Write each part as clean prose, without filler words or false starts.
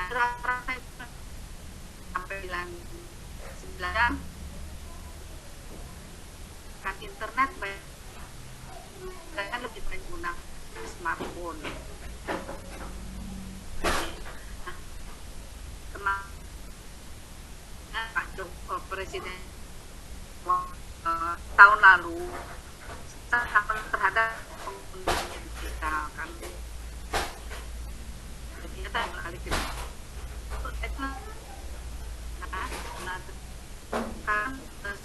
rata-rata sampai 9 jam kan internet banyak kan lebih banyak guna smartphone. Nah, kemarin Pak Jokowi Presiden tahun lalu sangat terhadap penggunaan digital kan. Ternyata balik ke kan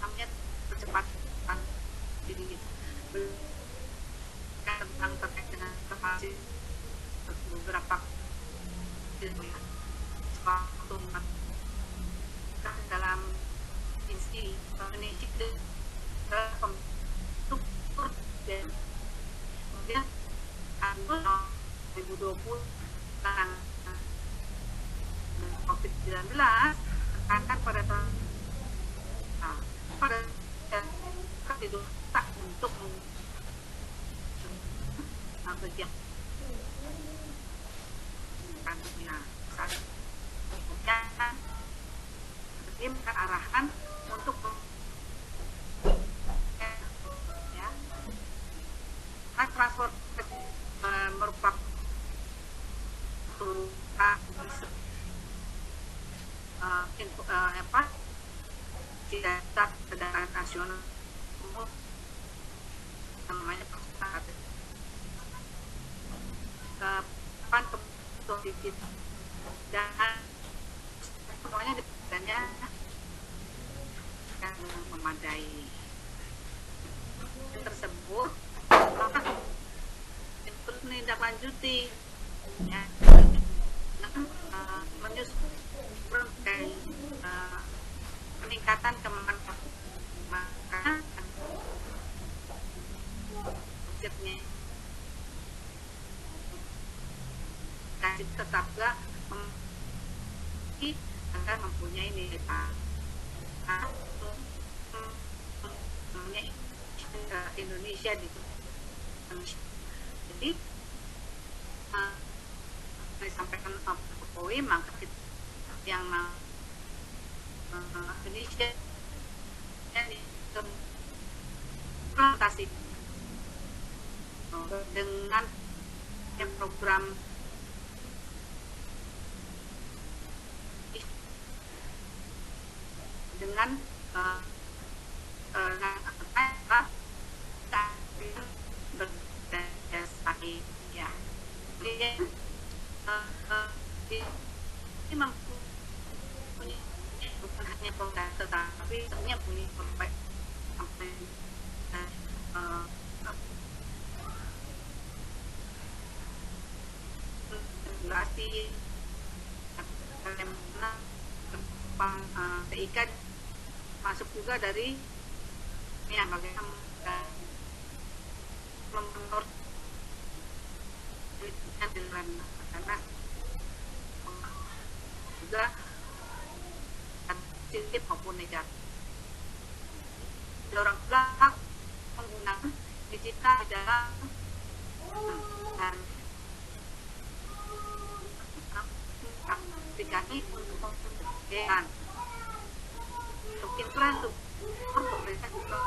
namanya percepatan jadi tentang terkait dengan informasi beberapa suatu dalam insti Indonesia struktur dan kemudian tahun 2020 tentang COVID-19 akan pada tahun pada diduga untuk kegiatan berikan arahan untuk ya transport merupakan tidak kendaraan nasional namanya positif dan semuanya diberikannya yang memadai tersebut maka terus menindaklanjuti ya menyusun peningkatan kemanfaatan maka konsepnya kasih tetaplah akan mempunyai nilai Indonesia di jadi disampaikan Pak Jokowi maka yang Indonesia yang implementasi dengan program dengan berdasarkan ya ini mempunyai bukan hanya program tetapi sebenarnya punya sampai regulasi TIK masuk juga dari ya bagaimana menurut karena juga positif maupun negatif. Orang belakang menggunakan digital dalam dan aplikasi untuk pemerintahan untuk infrastruktur pemerintah juga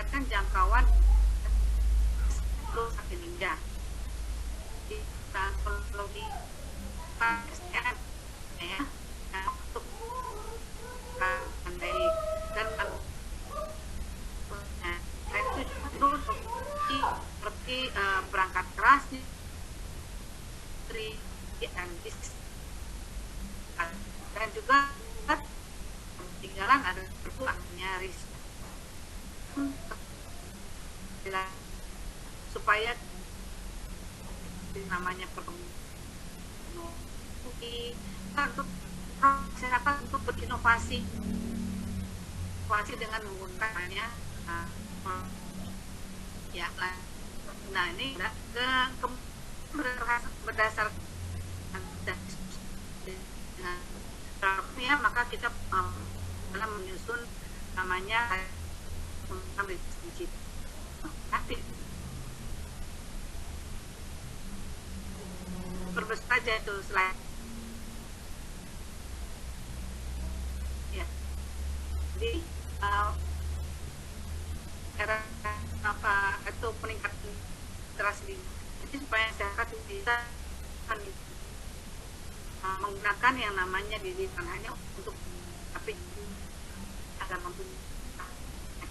meningkatkan jangkauan terus akhir hingga di teknologi SDM ya untuk pandai dan itu seperti perangkat keras dan bisnis dan juga ketinggalan ada berkurangnya risiko supaya namanya perkembangan untuk masyarakat untuk berinovasi dengan menggunakannya ya nah ini berdasarkan dengan ya maka kita dalam menyusun namanya digital tapi saja itu slide ya. Jadi apa itu peningkatan literasi, jadi supaya masyarakat bisa menggunakan yang namanya digital hanya untuk tapi agar mampu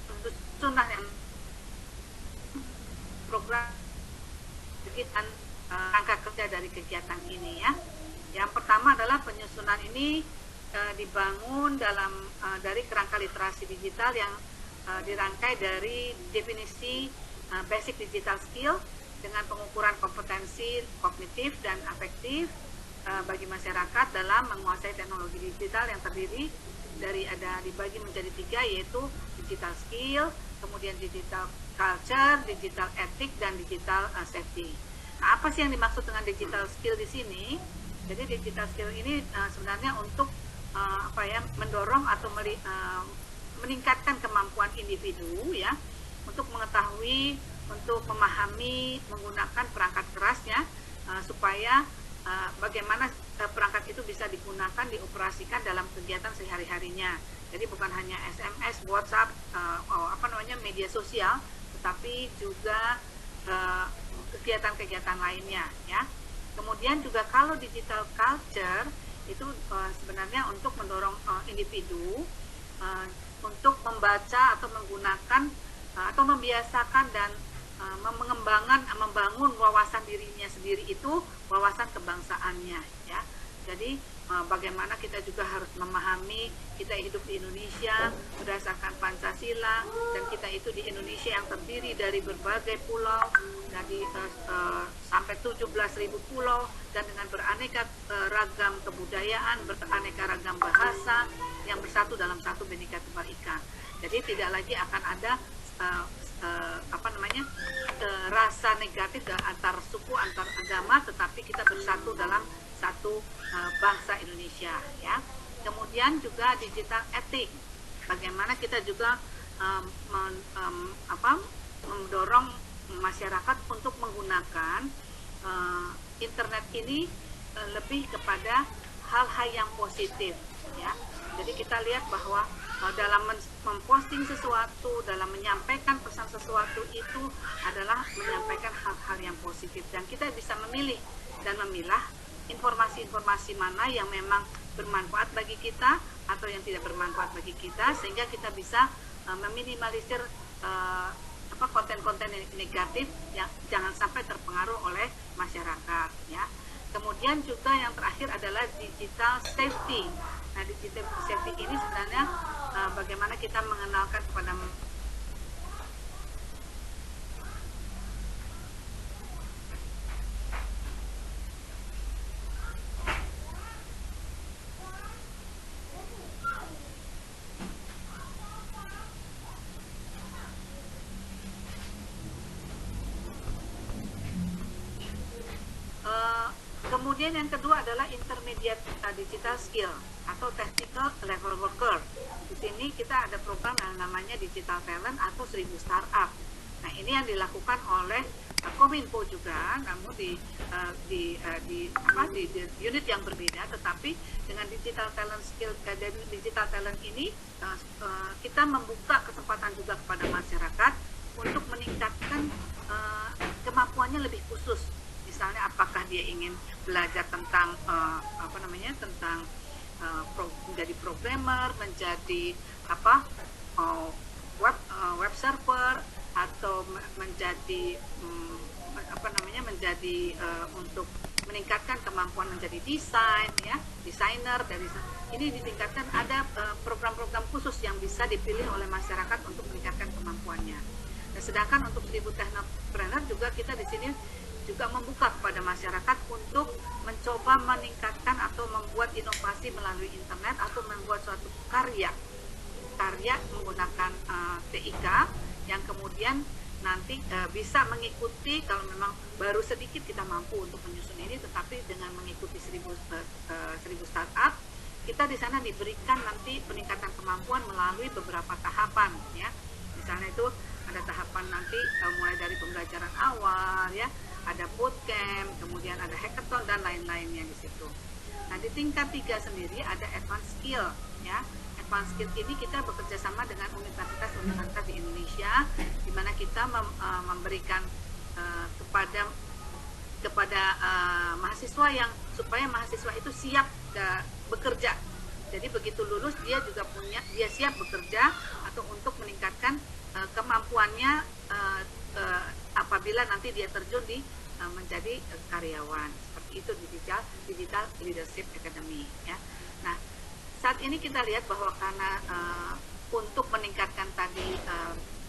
untuk sunnah yang program kegiatan rangka kerja dari kegiatan ini ya. Yang pertama adalah penyusunan ini dibangun dari kerangka literasi digital yang dirangkai dari definisi basic digital skill dengan pengukuran kompetensi kognitif dan afektif bagi masyarakat dalam menguasai teknologi digital yang terdiri dari dibagi menjadi 3, yaitu digital skill, kemudian digital culture, digital ethic, dan digital safety. Nah, apa sih yang dimaksud dengan digital skill di sini? Jadi digital skill ini sebenarnya untuk mendorong atau meningkatkan kemampuan individu ya untuk mengetahui, untuk memahami, menggunakan perangkat kerasnya supaya bagaimana perangkat itu bisa digunakan, dioperasikan dalam kegiatan sehari-harinya. Jadi bukan hanya SMS, WhatsApp, media sosial, tetapi juga kegiatan-kegiatan lainnya ya. Kemudian juga kalau digital culture itu sebenarnya untuk mendorong individu untuk membaca atau menggunakan atau membiasakan dan membangun wawasan dirinya sendiri, itu wawasan kebangsaannya ya. Jadi bagaimana kita juga harus memahami kita hidup di Indonesia berdasarkan Pancasila, dan kita itu di Indonesia yang terdiri dari berbagai pulau, dari sampai 17.000 pulau, dan dengan beraneka ragam kebudayaan, beraneka ragam bahasa yang bersatu dalam satu Bhinneka Tunggal Ika. Jadi tidak lagi akan ada rasa negatif antar suku, antar agama, tetapi kita bersatu dalam satu bangsa Indonesia ya. Kemudian juga digital etik, bagaimana kita juga mendorong masyarakat untuk menggunakan internet ini lebih kepada hal-hal yang positif ya. Jadi kita lihat bahwa dalam memposting sesuatu, dalam menyampaikan pesan sesuatu itu adalah menyampaikan hal-hal yang positif, dan kita bisa memilih dan memilah informasi-informasi mana yang memang bermanfaat bagi kita atau yang tidak bermanfaat bagi kita, sehingga kita bisa meminimalisir konten-konten negatif yang jangan sampai terpengaruh oleh masyarakat ya. Kemudian juga yang terakhir adalah digital safety. Nah, digital safety ini sebenarnya bagaimana kita mengenalkan kepada kemudian yang kedua adalah intermediate digital skill atau technical level worker. Di sini kita ada program yang namanya Digital Talent atau 1000 Startup. Nah, ini yang dilakukan oleh Kominfo juga, namun di unit yang berbeda, tetapi dengan digital talent skill dan digital talent ini kita membuka kesempatan juga kepada masyarakat untuk meningkatkan kemampuannya lebih khusus. Misalnya apakah dia ingin belajar tentang menjadi programmer, menjadi web server, atau menjadi untuk meningkatkan kemampuan menjadi desainer. Dari ini ditingkatkan, ada program-program khusus yang bisa dipilih oleh masyarakat untuk meningkatkan kemampuannya. Dan sedangkan untuk 1000 Technopreneur juga kita di sini juga membuka kepada masyarakat untuk mencoba meningkatkan atau membuat inovasi melalui internet atau membuat suatu karya menggunakan TIK yang kemudian nanti bisa mengikuti, kalau memang baru sedikit kita mampu untuk menyusun ini, tetapi dengan mengikuti 1000 startup, kita di sana diberikan nanti peningkatan kemampuan melalui beberapa tahapan ya. Misalnya itu ada tahapan nanti mulai dari pembelajaran awal ya, ada bootcamp, kemudian ada hackathon dan lain-lainnya di situ. Nah, di tingkat 3 sendiri ada advanced skill ya. Advanced skill ini kita bekerja sama dengan universitas-universitas di Indonesia, di mana kita memberikan kepada mahasiswa yang supaya mahasiswa itu siap bekerja. Jadi begitu lulus dia siap bekerja atau untuk meningkatkan kemampuannya apabila nanti dia terjun di menjadi karyawan. Seperti itu digital leadership academy ya. Nah, saat ini kita lihat bahwa karena untuk meningkatkan tadi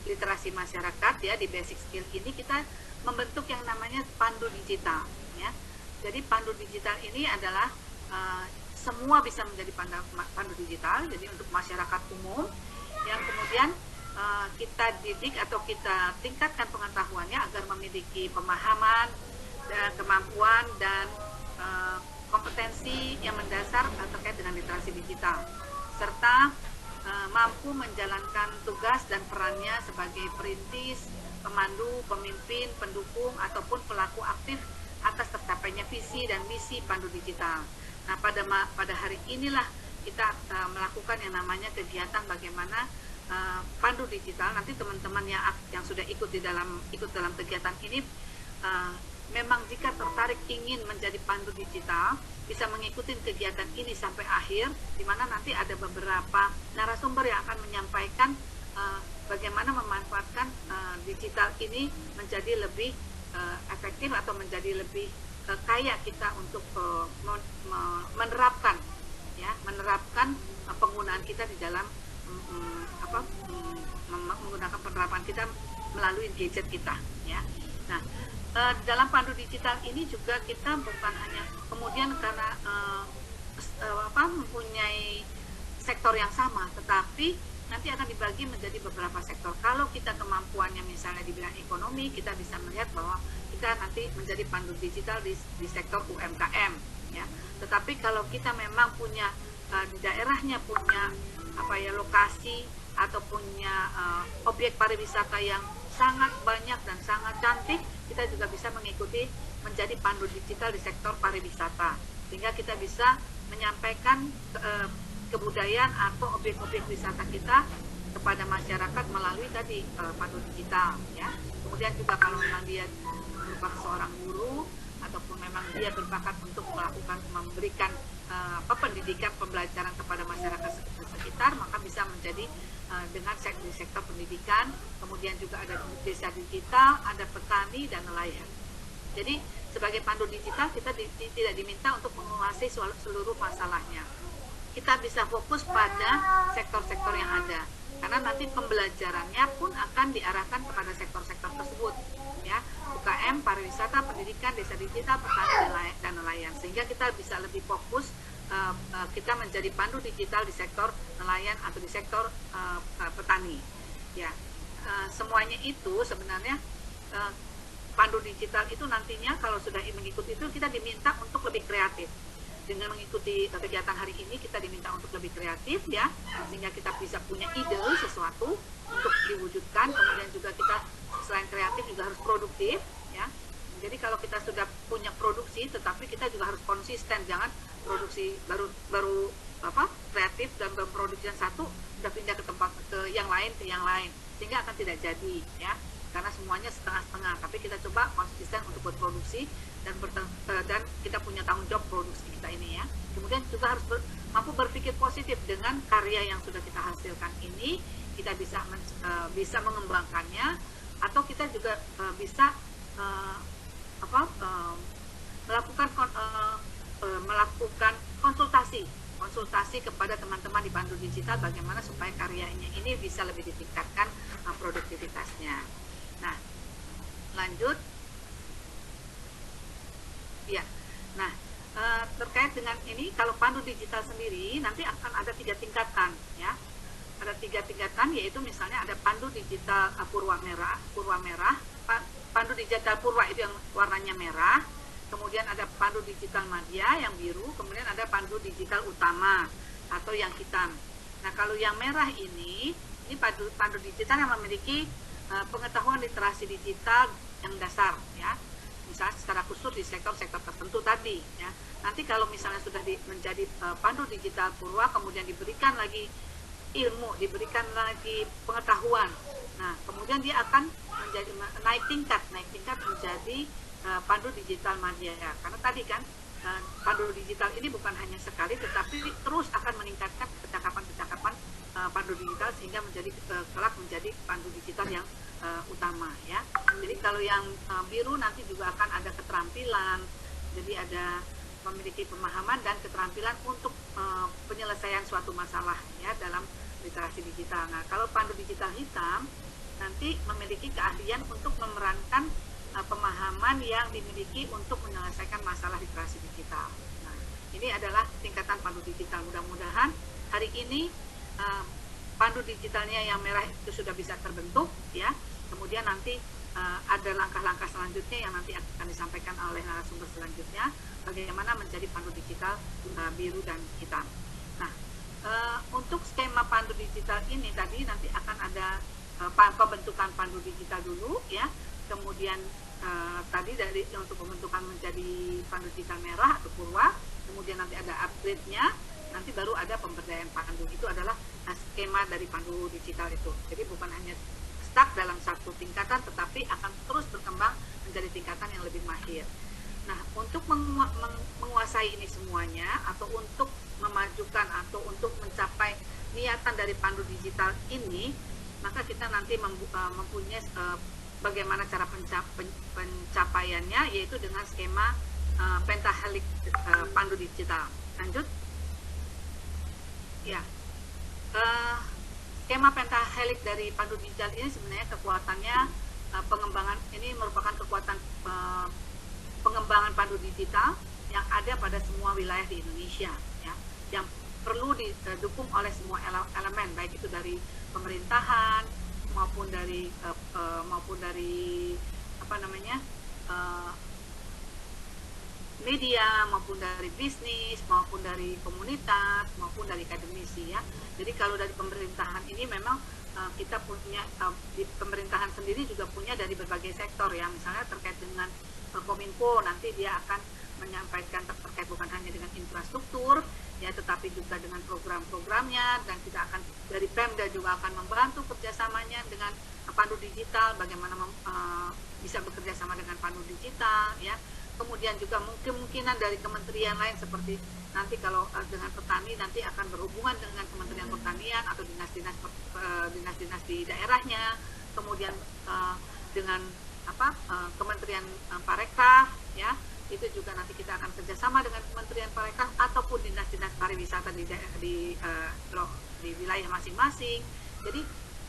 literasi masyarakat ya di basic skill ini kita membentuk yang namanya pandu digital ya. Jadi pandu digital ini adalah semua bisa menjadi pandu digital, jadi untuk masyarakat umum yang kemudian kita didik atau kita tingkatkan pengetahuannya agar memiliki pemahaman dan kemampuan dan kompetensi yang mendasar terkait dengan literasi digital, serta mampu menjalankan tugas dan perannya sebagai perintis, pemandu, pemimpin, pendukung, ataupun pelaku aktif atas tercapainya visi dan misi pandu digital. Nah, pada hari inilah kita melakukan yang namanya kegiatan bagaimana pandu digital. Nanti teman-teman yang sudah ikut dalam kegiatan ini memang jika tertarik ingin menjadi pandu digital bisa mengikuti kegiatan ini sampai akhir, di mana nanti ada beberapa narasumber yang akan menyampaikan bagaimana memanfaatkan digital ini menjadi lebih efektif atau menjadi lebih kaya kita untuk menerapkan penggunaan kita di dalam menggunakan penerapan kita melalui gadget kita ya. Nah, dalam pandu digital ini juga kita bukan hanya kemudian karena mempunyai sektor yang sama, tetapi nanti akan dibagi menjadi beberapa sektor. Kalau kita kemampuannya misalnya di bidang ekonomi, kita bisa melihat bahwa kita nanti menjadi pandu digital di sektor UMKM ya. Tetapi kalau kita memang punya di daerahnya punya lokasi atau punya objek pariwisata yang sangat banyak dan sangat cantik, kita juga bisa mengikuti menjadi pandu digital di sektor pariwisata, sehingga kita bisa menyampaikan kebudayaan atau objek-objek wisata kita kepada masyarakat melalui tadi pandu digital ya. Kemudian juga kalau memang dia merupakan seorang guru ataupun memang dia berbakat untuk memberikan pendidikan pembelajaran kepada masyarakat sekitar, maka bisa menjadi dengan sektor pendidikan. Kemudian juga ada desa digital, ada petani dan nelayan. Jadi sebagai pandu digital kita tidak diminta untuk menguasai seluruh masalahnya. Kita bisa fokus pada sektor-sektor yang ada, karena nanti pembelajarannya pun akan diarahkan kepada sektor-sektor tersebut ya, UKM, pariwisata, pendidikan, desa digital, petani dan nelayan, sehingga kita bisa lebih fokus kita menjadi pandu digital di sektor nelayan atau di sektor petani ya. Semuanya itu sebenarnya pandu digital itu nantinya kalau sudah mengikuti itu kita diminta untuk lebih kreatif. Dengan mengikuti kegiatan hari ini kita diminta untuk lebih kreatif ya, sehingga kita bisa punya ide sesuatu untuk diwujudkan. Kemudian juga kita selain kreatif juga harus produktif ya. Jadi kalau kita sudah punya produksi, tetapi kita juga harus konsisten, jangan produksi baru kreatif dan berproduksi yang satu udah pindah ke yang lain, sehingga akan tidak jadi ya, karena semuanya setengah-setengah. Tapi kita coba konsisten untuk berproduksi dan kita punya tanggung jawab produksi kita ini ya. Kemudian juga harus mampu berpikir positif dengan karya yang sudah kita hasilkan ini, kita bisa mengembangkannya, atau kita juga bisa melakukan konsultasi kepada teman-teman di pandu digital bagaimana supaya karyanya ini bisa lebih ditingkatkan produktivitasnya. Nah, lanjut ya. Nah, terkait dengan ini, kalau pandu digital sendiri nanti akan ada 3 tingkatan ya. Ada 3 tingkatan, yaitu misalnya ada pandu digital purwa merah, pandu digital purwa itu yang warnanya merah, kemudian ada pandu digital madya yang biru, kemudian ada pandu digital utama atau yang hitam. Nah, kalau yang merah ini pandu digital yang memiliki pengetahuan literasi digital yang dasar ya. misalnya secara khusus di sektor-sektor tertentu tadi ya. Nanti kalau misalnya sudah menjadi pandu digital Purwa, kemudian diberikan lagi ilmu, diberikan lagi pengetahuan. Nah, kemudian dia akan menjadi naik tingkat menjadi pandu digital Madya. Karena tadi kan pandu digital ini bukan hanya sekali, tetapi terus akan meningkatkan kecakapan-kecakapan pandu digital sehingga menjadi kelak menjadi pandu digital yang utama ya. Jadi kalau yang biru nanti juga akan ada keterampilan, jadi ada memiliki pemahaman dan keterampilan untuk penyelesaian suatu masalah ya dalam literasi digital. Nah, kalau pandu digital hitam nanti memiliki keahlian untuk memerankan pemahaman yang dimiliki untuk menyelesaikan masalah literasi digital. Nah, ini adalah tingkatan pandu digital. Mudah-mudahan hari ini pandu digitalnya yang merah itu sudah bisa terbentuk ya. Kemudian nanti ada langkah-langkah selanjutnya yang nanti akan disampaikan oleh narasumber selanjutnya, bagaimana menjadi pandu digital biru dan hitam. Nah, untuk skema pandu digital ini tadi nanti akan ada pembentukan pandu digital dulu ya, kemudian tadi dari untuk pembentukan menjadi pandu digital merah atau Purwa, kemudian nanti ada upgrade-nya, nanti baru ada pemberdayaan pandu. Itu adalah skema dari pandu digital itu. Jadi bukan hanya stuck dalam satu tingkatan, tetapi akan terus berkembang menjadi tingkatan yang lebih mahir. Nah, untuk menguasai ini semuanya, atau untuk memajukan atau untuk mencapai niatan dari pandu digital ini, maka kita nanti mempunyai bagaimana cara pencapaiannya, yaitu dengan skema pentahelix pandu digital. Lanjut. Ya. Skema pentahelix dari pandu digital ini sebenarnya kekuatannya pengembangan ini merupakan kekuatan pengembangan pandu digital yang ada pada semua wilayah di Indonesia ya, yang perlu didukung oleh semua elemen, baik itu dari pemerintahan maupun dari apa namanya media, maupun dari bisnis, maupun dari komunitas, maupun dari akademisi ya. Jadi kalau dari pemerintahan ini memang kita punya di pemerintahan sendiri juga punya dari berbagai sektor ya, misalnya terkait dengan Kominfo, nanti dia akan menyampaikan terkait bukan hanya dengan infrastruktur ya, tetapi juga dengan program-programnya, dan kita akan dari Pemda juga akan membantu kerjasamanya dengan pandu digital, bagaimana bisa bekerja sama dengan pandu digital ya. Kemudian juga kemungkinan dari kementerian lain, seperti nanti kalau dengan petani nanti akan berhubungan dengan Kementerian Pertanian atau dinas-dinas di daerahnya, kemudian dengan Kementerian Parekraf ya, itu juga nanti kita akan kerjasama dengan Kementerian Parekraf ataupun dinas-dinas pariwisata di wilayah masing-masing. Jadi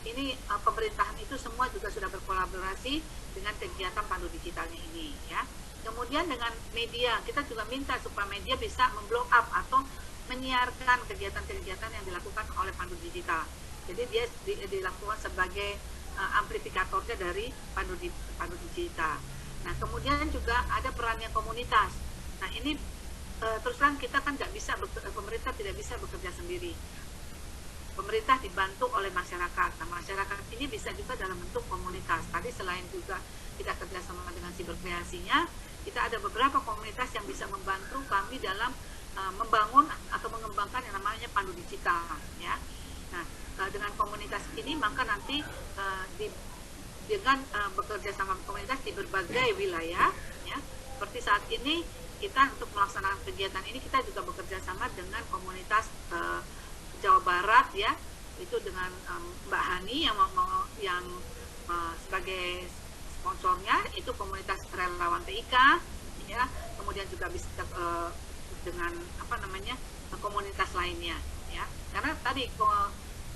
ini pemerintahan itu semua juga sudah berkolaborasi dengan kegiatan pandu digitalnya ini ya. Kemudian dengan media, kita juga minta supaya media bisa memblow up atau menyiarkan kegiatan-kegiatan yang dilakukan oleh pandu digital. Jadi dia dilakukan sebagai amplifikatornya dari pandu digital. Nah, kemudian juga ada perannya komunitas. Nah, ini terus terang kita kan nggak bisa, pemerintah tidak bisa bekerja sendiri. Pemerintah dibantu oleh masyarakat. Nah, masyarakat ini bisa juga dalam bentuk komunitas. Tadi selain juga kita kerjasama dengan siberkreasinya, kita ada beberapa komunitas yang bisa membantu kami dalam membangun atau mengembangkan yang namanya pandu digital ya. Nah, dengan komunitas ini maka nanti dengan bekerja sama komunitas di berbagai wilayah ya, seperti saat ini kita untuk melaksanakan kegiatan ini kita juga bekerja sama dengan komunitas Jawa Barat ya, itu dengan Mbak Hani yang sebagai sponsornya itu komunitas relawan TIK ya, kemudian juga bisa dengan komunitas lainnya ya, karena tadi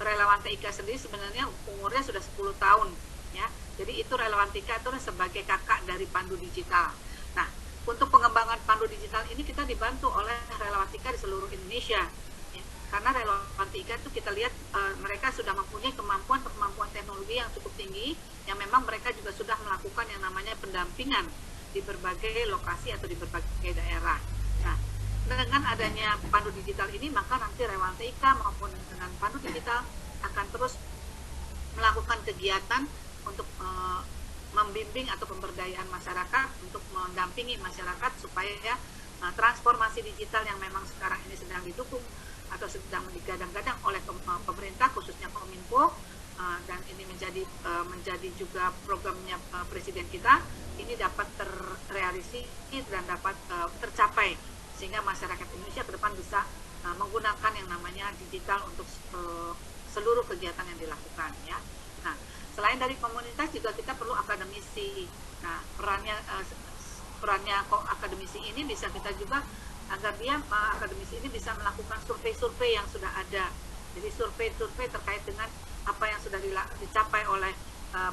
relawan TIK sendiri sebenarnya umurnya sudah 10 tahun ya, jadi itu relawan TIK itu sebagai kakak dari pandu digital. Nah, untuk pengembangan pandu digital ini kita dibantu oleh relawan TIK di seluruh Indonesia ya, karena relawan TIK itu kita lihat mereka sudah mempunyai kemampuan teknologi yang cukup tinggi, yang memang mereka juga sudah melakukan yang namanya pendampingan di berbagai lokasi atau di berbagai daerah. Nah, dengan adanya pandu digital ini maka nanti relawan TIK maupun dengan pandu digital akan terus melakukan kegiatan untuk membimbing atau pemberdayaan masyarakat untuk mendampingi masyarakat supaya transformasi digital yang memang sekarang ini sedang didukung atau sedang digadang-gadang oleh pemerintah khususnya Kominfo, dan ini menjadi juga programnya presiden kita, ini dapat terrealisasi dan dapat tercapai sehingga masyarakat Indonesia ke depan bisa menggunakan yang namanya digital untuk seluruh kegiatan yang dilakukan ya. Nah, selain dari komunitas juga kita perlu akademisi. Nah, perannya akademisi ini bisa kita juga agar dia akademisi ini bisa melakukan survei-survei yang sudah ada. Jadi survei-survei terkait dengan apa yang sudah dicapai oleh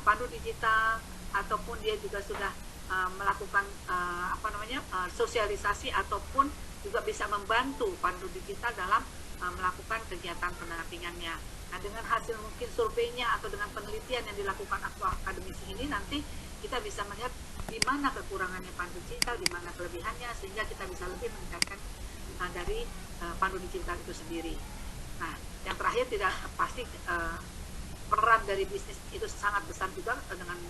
Pandu Digital, ataupun dia juga sudah melakukan sosialisasi ataupun juga bisa membantu Pandu Digital dalam melakukan kegiatan pendampingannya. Nah, dengan hasil mungkin surveinya atau dengan penelitian yang dilakukan akademisi ini, nanti kita bisa melihat di mana kekurangannya Pandu Digital, di mana kelebihannya, sehingga kita bisa lebih meningkatkan dari Pandu Digital itu sendiri. Nah, yang terakhir tidak pasti peran dari bisnis itu sangat besar juga dengan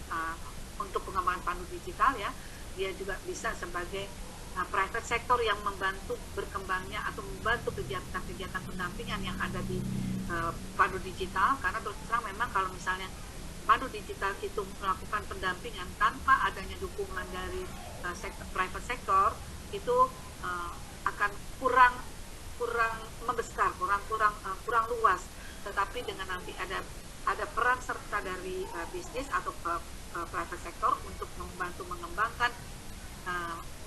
untuk pengembangan Pandu Digital ya. Dia juga bisa sebagai private sector yang membantu berkembangnya atau membantu kegiatan-kegiatan pendampingan yang ada di Pandu Digital, karena terus terang memang kalau misalnya Pandu Digital itu melakukan pendampingan tanpa adanya dukungan dari private sector, itu akan kurang membesar, kurang luas. Tetapi dengan nanti ada peran serta dari bisnis atau private sector untuk membantu mengembangkan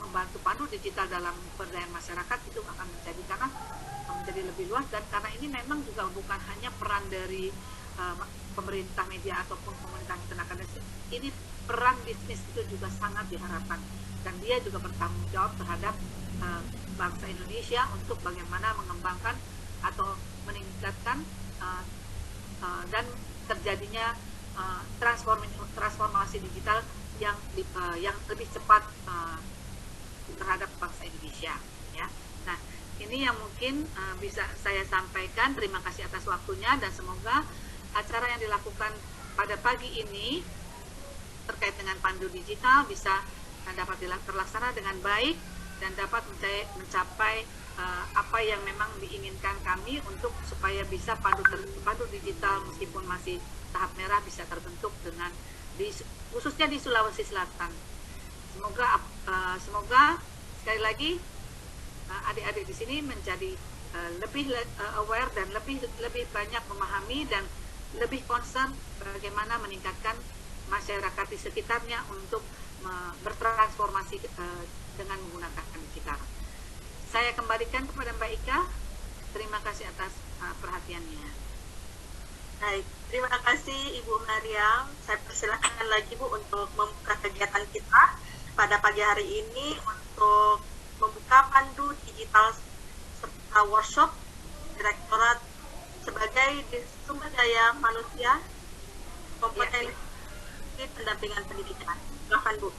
membantu Pandu Digital dalam pemberdayaan masyarakat, itu akan menjadi lebih luas. Dan karena ini memang juga bukan hanya peran dari pemerintah media ataupun komunitas tenaga kerja, ini peran bisnis itu juga sangat diharapkan, dan dia juga bertanggung jawab terhadap bangsa Indonesia untuk bagaimana mengembangkan atau meningkatkan dan terjadinya transformasi digital yang lebih cepat terhadap bangsa Indonesia ya. Nah, ini yang mungkin bisa saya sampaikan. Terima kasih atas waktunya, dan semoga acara yang dilakukan pada pagi ini terkait dengan Pandu Digital bisa dapat terlaksana dengan baik dan dapat mencapai apa yang memang diinginkan kami untuk supaya bisa Pandu Digital meskipun masih tahap merah bisa terbentuk dengan khususnya di Sulawesi Selatan. Semoga sekali lagi adik-adik di sini menjadi lebih aware dan lebih banyak memahami dan lebih concern bagaimana meningkatkan masyarakat di sekitarnya untuk bertransformasi dengan menggunakan digital. Saya kembalikan kepada Mbak Ika. Terima kasih atas perhatiannya. Baik, terima kasih Ibu Mariam. Saya persilakan lagi Bu untuk membuka kegiatan kita pada pagi hari ini untuk membuka Pandu Digital serta workshop Direktorat sebagai Sumber Daya Manusia Kompetensi Pendampingan Pendidikan. Silakan Bu.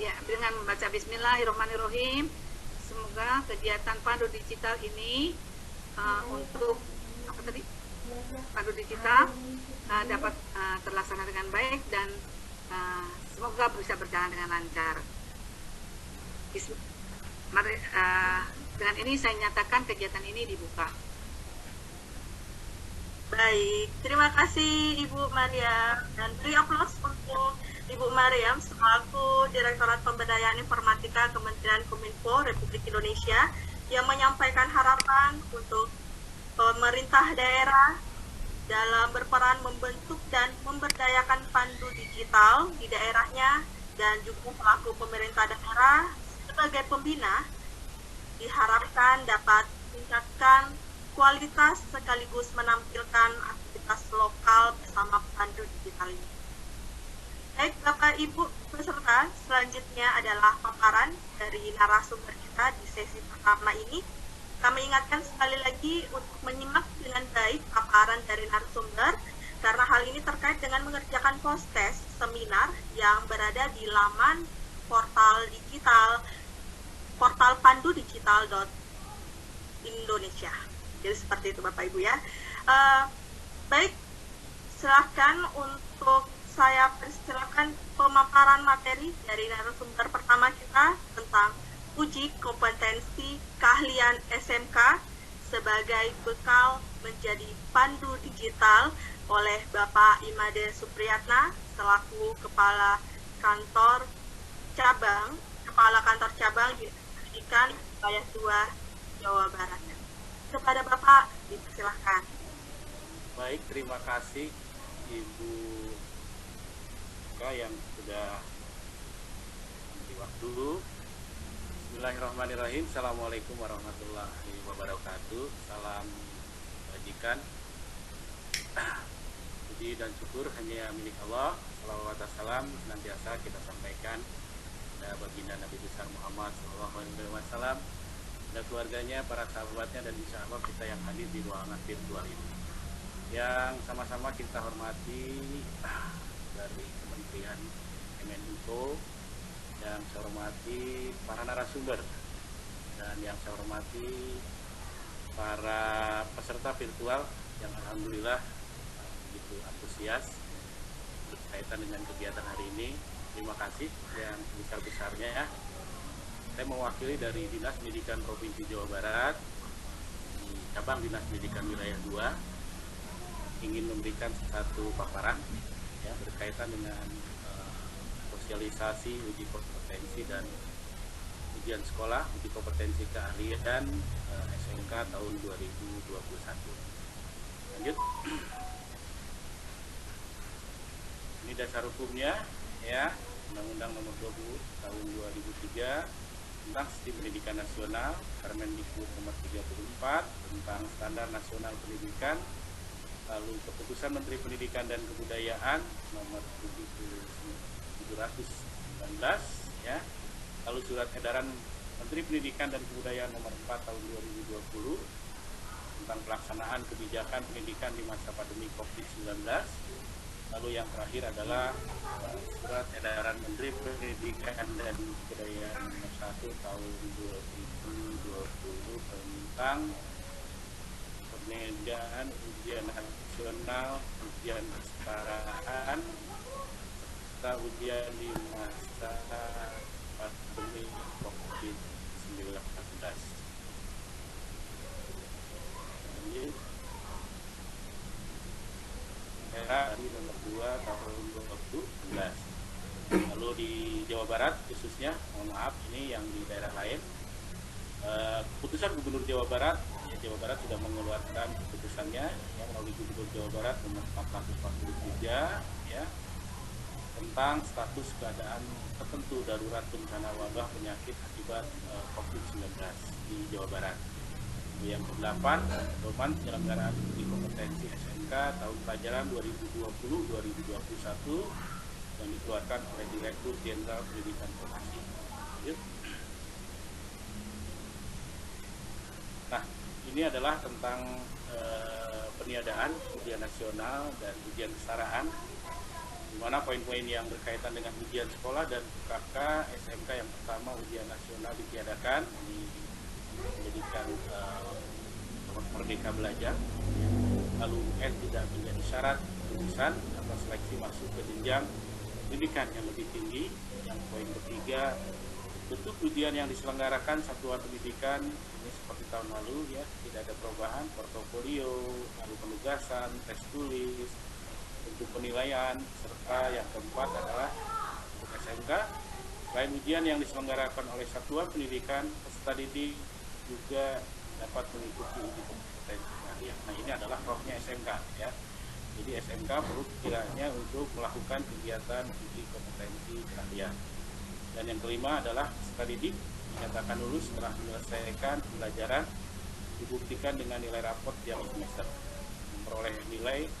Ya, dengan membaca Bismillahirrahmanirrahim. Semoga kegiatan Pandu Digital ini untuk Pandu Digital dapat terlaksana dengan baik dan semoga bisa berjalan dengan lancar. Dengan ini saya nyatakan kegiatan ini dibuka. Baik, terima kasih Ibu Mariam, dan beri aplaus untuk Ibu Mariam selaku Direktorat Pemberdayaan Informatika Kementerian Kominfo Republik Indonesia yang menyampaikan harapan untuk pemerintah daerah dalam berperan membentuk dan memberdayakan Pandu Digital di daerahnya, dan juga pelaku pemerintah daerah sebagai pembina diharapkan dapat meningkatkan kualitas sekaligus menampilkan aktivitas lokal bersama Pandu Digital ini. Baik Bapak Ibu peserta, selanjutnya adalah paparan dari narasumber kita di sesi pertama ini. Kami ingatkan sekali lagi untuk menyimak dengan baik paparan dari narasumber, karena hal ini terkait dengan mengerjakan post-test seminar yang berada di laman portal pandudigital.indonesia. Jadi seperti itu Bapak Ibu ya. Baik, silahkan untuk saya persilakan pemaparan materi dari narasumber pertama kita tentang uji kompetensi keahlian SMK sebagai bekal menjadi pandu digital oleh Bapak Imade Supriyatna selaku Kepala Kantor Cabang Dinas Pendidikan Wilayah 2 Jawa Barat. Kepada Bapak dipersilahkan. Baik, terima kasih Ibu yang sudah memberi waktu. Bismillahirrahmanirrahim. Assalamualaikum warahmatullahi wabarakatuh. Salam kebajikan. Puji dan syukur hanya milik Allah. Salawat dan salam senantiasa kita sampaikan kepada baginda Nabi besar Muhammad SAW, dan keluarganya, para sahabatnya, dan insya Allah kita yang hadir di ruangan virtual ini. Yang sama-sama kita hormati dari Kementerian Kemeninfo, yang saya hormati para narasumber, dan yang saya hormati para peserta virtual yang alhamdulillah begitu antusias berkaitan dengan kegiatan hari ini. Terima kasih yang sebesar-besarnya. Saya mewakili dari Dinas Pendidikan Provinsi Jawa Barat, di cabang Dinas Pendidikan Wilayah 2, ingin memberikan satu paparan ya, berkaitan dengan sosialisasi uji kompetensi dan ujian sekolah, uji kompetensi keahlian SMK tahun 2021. Lanjut. Ini dasar hukumnya ya, Undang-Undang Nomor 20 Tahun 2003 tentang Sistem Pendidikan Nasional, Permendikbud Nomor 34 tentang Standar Nasional Pendidikan, lalu Keputusan Menteri Pendidikan dan Kebudayaan Nomor 719 ya, lalu Surat Edaran Menteri Pendidikan dan Kebudayaan Nomor 4 Tahun 2020 tentang pelaksanaan kebijakan pendidikan di masa pandemi COVID-19. Lalu yang terakhir adalah Surat Edaran Menteri Pendidikan dan Kebudayaan Nomor 1 Tahun 2020 tentang penundaan ujian nasional, ujian kesetaraan, serta ujian di masa pandemi COVID-19. Di nomor 2 tahun 2011. Lalu di Jawa Barat khususnya, mohon maaf ini yang di daerah lain, keputusan Gubernur Jawa Barat, ya, Jawa Barat sudah mengeluarkan keputusannya yang melalui Gubernur Jawa Barat nomor 443 ya, tentang status keadaan tertentu darurat bencana wabah penyakit akibat COVID-19 di Jawa Barat. Yang ke-8, pedoman penyelenggaraan uji kompetensi SMK tahun pelajaran 2020-2021 yang dikeluarkan oleh Direktur Jenderal Pendidikan Vokasi. Nah, ini adalah tentang peniadaan ujian nasional dan ujian kesetaraan, di mana poin-poin yang berkaitan dengan ujian sekolah dan UKK SMK yang pertama ujian nasional ditiadakan, menjadikan Merdeka Belajar, lalu UN tidak menjadi syarat lulusan atau seleksi masuk ke jenjang pendidikan yang lebih tinggi. Yang poin ketiga, bentuk ujian yang diselenggarakan satuan pendidikan ini seperti tahun lalu ya, tidak ada perubahan, portofolio, lalu penugasan, tes tulis, bentuk penilaian, serta yang keempat adalah untuk SMK, selain ujian yang diselenggarakan oleh satuan pendidikan, peserta didik juga dapat mengikuti uji kompetensi keahlian. Nah, ini adalah rohnya SMK ya. Jadi SMK perlu kiranya untuk melakukan kegiatan uji kompetensi keahlian. Dan yang kelima adalah peserta didik dinyatakan lulus setelah menyelesaikan pembelajaran dibuktikan dengan nilai raport tiap semester, memperoleh nilai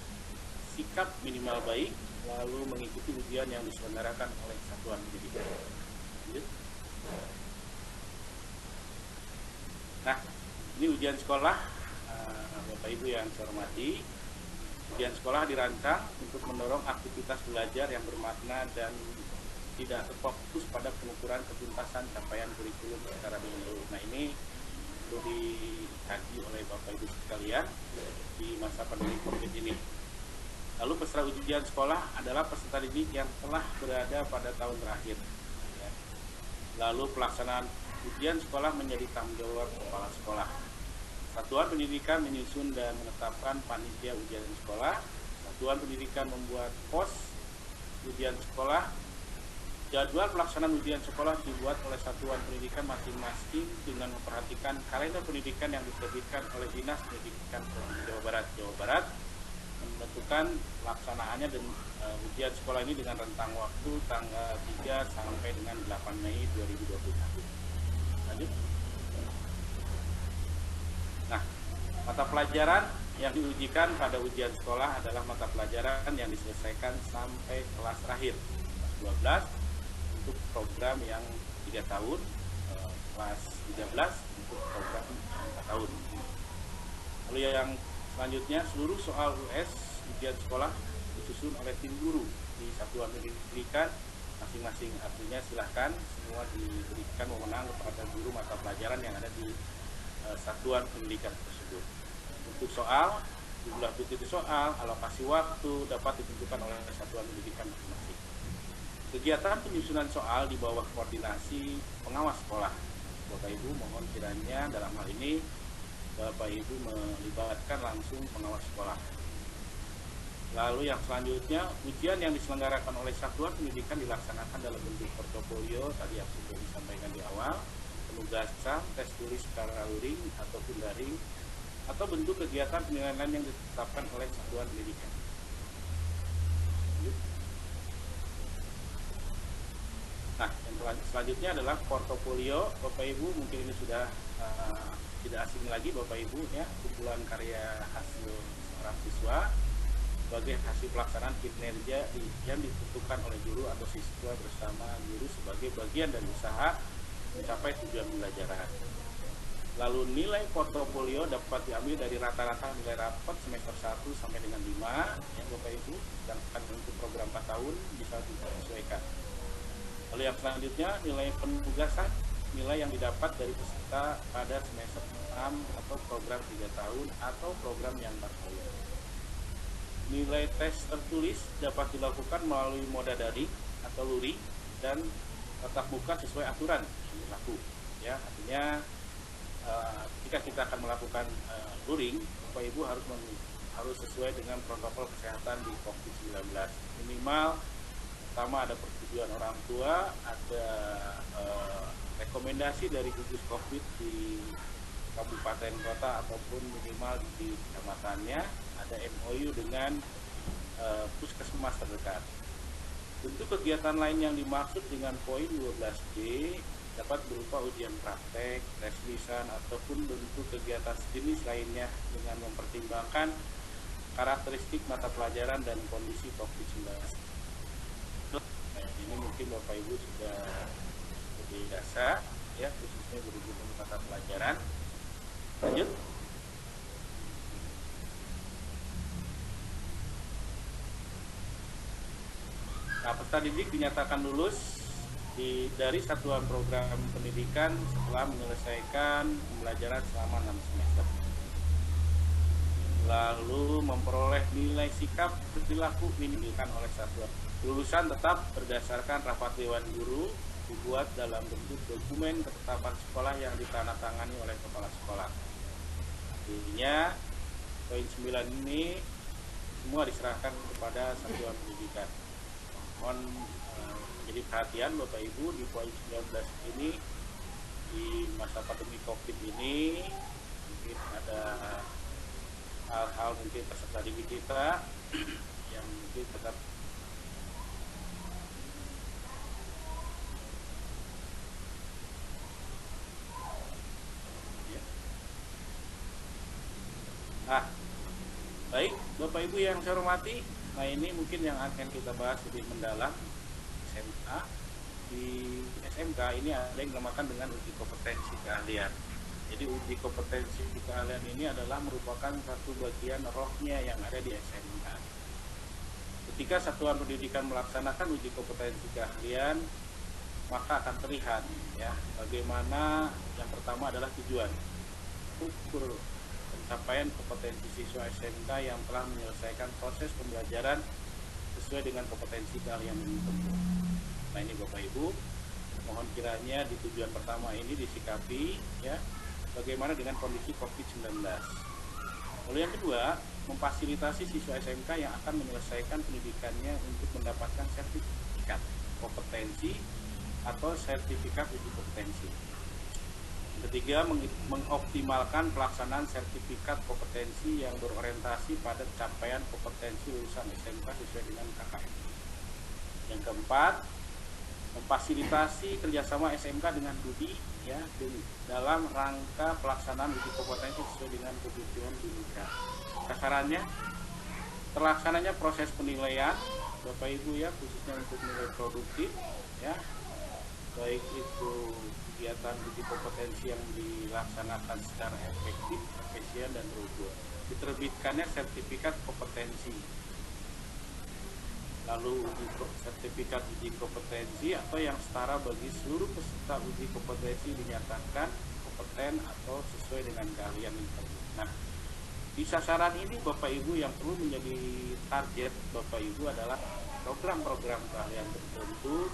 sikap minimal baik, lalu mengikuti ujian yang diselenggarakan oleh satuan pendidikan. Nah, ini ujian sekolah, Bapak Ibu yang saya hormati. Ujian sekolah dirancang untuk mendorong aktivitas belajar yang bermakna dan tidak terfokus pada pengukuran ketuntasan capaian kurikulum secara menyeluruh. Nah, ini perlu dikaji oleh Bapak Ibu sekalian di masa pandemi COVID ini. Lalu peserta ujian sekolah adalah peserta didik yang telah berada pada tahun terakhir. Ya. Lalu pelaksanaan ujian sekolah menjadi tanggung jawab kepala sekolah. Satuan pendidikan menyusun dan menetapkan panitia ujian sekolah. Satuan pendidikan membuat pos ujian sekolah. Jadwal pelaksanaan ujian sekolah dibuat oleh satuan pendidikan masing-masing dengan memperhatikan kalender pendidikan yang diterbitkan oleh Dinas Pendidikan Provinsi Jawa Barat, menentukan pelaksanaannya dan ujian sekolah ini dengan rentang waktu tanggal 3 sampai dengan 8 Mei 2021. Lanjut. Nah, mata pelajaran yang diujikan pada ujian sekolah adalah mata pelajaran yang diselesaikan sampai kelas terakhir, kelas 12 untuk program yang 3 tahun, kelas 13 untuk program yang 4 tahun. Lalu yang selanjutnya, seluruh soal US ujian sekolah disusun oleh tim guru di satuan pendidikan masing-masing. Artinya silahkan semua diberikan wewenang kepada guru mata pelajaran yang ada di satuan pendidikan tersebut. Untuk soal, jumlah titik soal, alokasi waktu dapat ditentukan oleh satuan pendidikan masing-masing. Kegiatan penyusunan soal di bawah koordinasi pengawas sekolah. Bapak Ibu mohon kiranya dalam hal ini Bapak Ibu melibatkan langsung pengawas sekolah. Lalu yang selanjutnya, ujian yang diselenggarakan oleh satuan pendidikan dilaksanakan dalam bentuk portofolio, tadi yang sudah disampaikan di awal, penugasan, tes tulis secara luring ataupun daring, atau bentuk kegiatan penilaian yang ditetapkan oleh satuan pendidikan. Nah, yang selanjutnya adalah portofolio. Bapak Ibu mungkin ini sudah tidak asing lagi Bapak Ibu ya, kumpulan karya hasil seorang siswa sebagai hasil pelaksanaan kinerja yang ditentukan oleh guru atau siswa bersama guru sebagai bagian dari usaha mencapai tujuan pembelajaran. Lalu nilai portofolio dapat diambil dari rata-rata nilai rapat semester 1 sampai dengan 5 ya Bapak Ibu, sedangkan untuk program 4 tahun bisa disesuaikan. Lalu yang selanjutnya, nilai penugasan, nilai yang didapat dari peserta pada semester 6 atau program 3 tahun atau program yang 4 tahun. Nilai tes tertulis dapat dilakukan melalui moda daring atau luring dan tatap muka sesuai aturan yang berlaku. Ya, artinya jika kita akan melakukan luring, Bapak Ibu harus sesuai dengan protokol kesehatan di COVID-19. Minimal pertama ada persetujuan orang tua, ada rekomendasi dari gugus COVID di kabupaten kota ataupun minimal di kecamatannya, ada MOU dengan puskesmas terdekat. Untuk kegiatan lain yang dimaksud dengan poin 12D dapat berupa ujian praktek, tes lisan, ataupun bentuk kegiatan sejenis lainnya dengan mempertimbangkan karakteristik mata pelajaran dan kondisi COVID-19. Nah, ini mungkin Bapak Ibu sudah lebih biasa ya, khususnya berhubungan dengan mata pelajaran. Lanjut. Nah, peserta didik dinyatakan lulus dari satuan program pendidikan setelah menyelesaikan pembelajaran selama 6 semester. Lalu memperoleh nilai sikap perilaku diinginkan oleh satuan. Lulusan tetap berdasarkan rapat dewan guru dibuat dalam bentuk dokumen ketetapan sekolah yang ditandatangani oleh kepala sekolah. Artinya poin 9 ini semua diserahkan kepada satuan pendidikan. Mohon jadi perhatian Bapak Ibu di poin 19 ini, di masa pandemi COVID ini mungkin ada hal-hal mungkin peserta didik kita yang mungkin tetap ya. Nah, baik Bapak Ibu yang saya hormati, nah ini mungkin yang akan kita bahas lebih mendalam. SMA di SMK ini ada yang dinamakan dengan uji kompetensi keahlian. Jadi uji kompetensi keahlian ini adalah merupakan satu bagian rohnya yang ada di SMK. Ketika satuan pendidikan melaksanakan uji kompetensi keahlian, maka akan terlihat ya bagaimana yang pertama adalah tujuan, ukur capaian kompetensi siswa SMK yang telah menyelesaikan proses pembelajaran sesuai dengan kompetensi keahlian yang ditempuh. Nah ini Bapak Ibu, mohon kiranya di tujuan pertama ini disikapi ya, bagaimana dengan kondisi COVID-19. Lalu yang kedua, memfasilitasi siswa SMK yang akan menyelesaikan pendidikannya untuk mendapatkan sertifikat kompetensi atau sertifikat uji kompetensi. Ketiga, mengoptimalkan pelaksanaan sertifikat kompetensi yang berorientasi pada capaian kompetensi lulusan SMK sesuai dengan KKM. Yang keempat, memfasilitasi kerjasama SMK dengan BUDI ya, dalam rangka pelaksanaan uji kompetensi sesuai dengan kebutuhan BUDIKA. Sasarannya, terlaksananya proses penilaian Bapak Ibu ya, khususnya untuk nilai produktif ya, baik itu kegiatan uji kompetensi yang dilaksanakan secara efektif, efisien, dan terukur. Diterbitkannya sertifikat kompetensi. Lalu sertifikat uji kompetensi atau yang setara bagi seluruh peserta uji kompetensi dinyatakan kompeten atau sesuai dengan keahlian yang tertentu. Nah, di sasaran ini Bapak Ibu yang perlu menjadi target Bapak Ibu adalah program-program keahlian tertentu.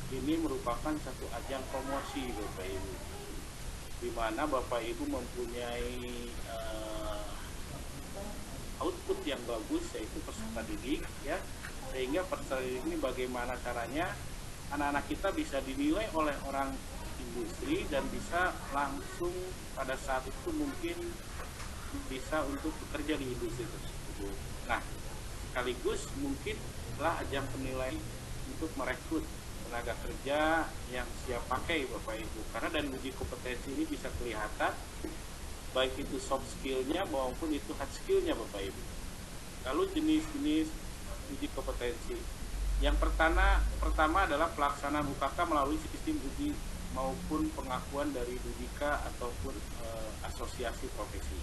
Ini merupakan satu ajang promosi Bapak Ibu, di mana Bapak Ibu mempunyai output yang bagus, yaitu peserta didik ya, sehingga peserta didik ini bagaimana caranya anak-anak kita bisa dinilai oleh orang industri dan bisa langsung pada saat itu mungkin bisa untuk bekerja di industri tersebut. Nah, sekaligus mungkinlah ajang penilaian untuk merekrut tenaga kerja yang siap pakai Bapak Ibu, karena dari uji kompetensi ini bisa kelihatan baik itu soft skillnya maupun itu hard skillnya Bapak Ibu. Lalu jenis-jenis uji kompetensi yang pertama adalah pelaksanaan UKK melalui sistem uji maupun pengakuan dari BUDIKA ataupun asosiasi profesi.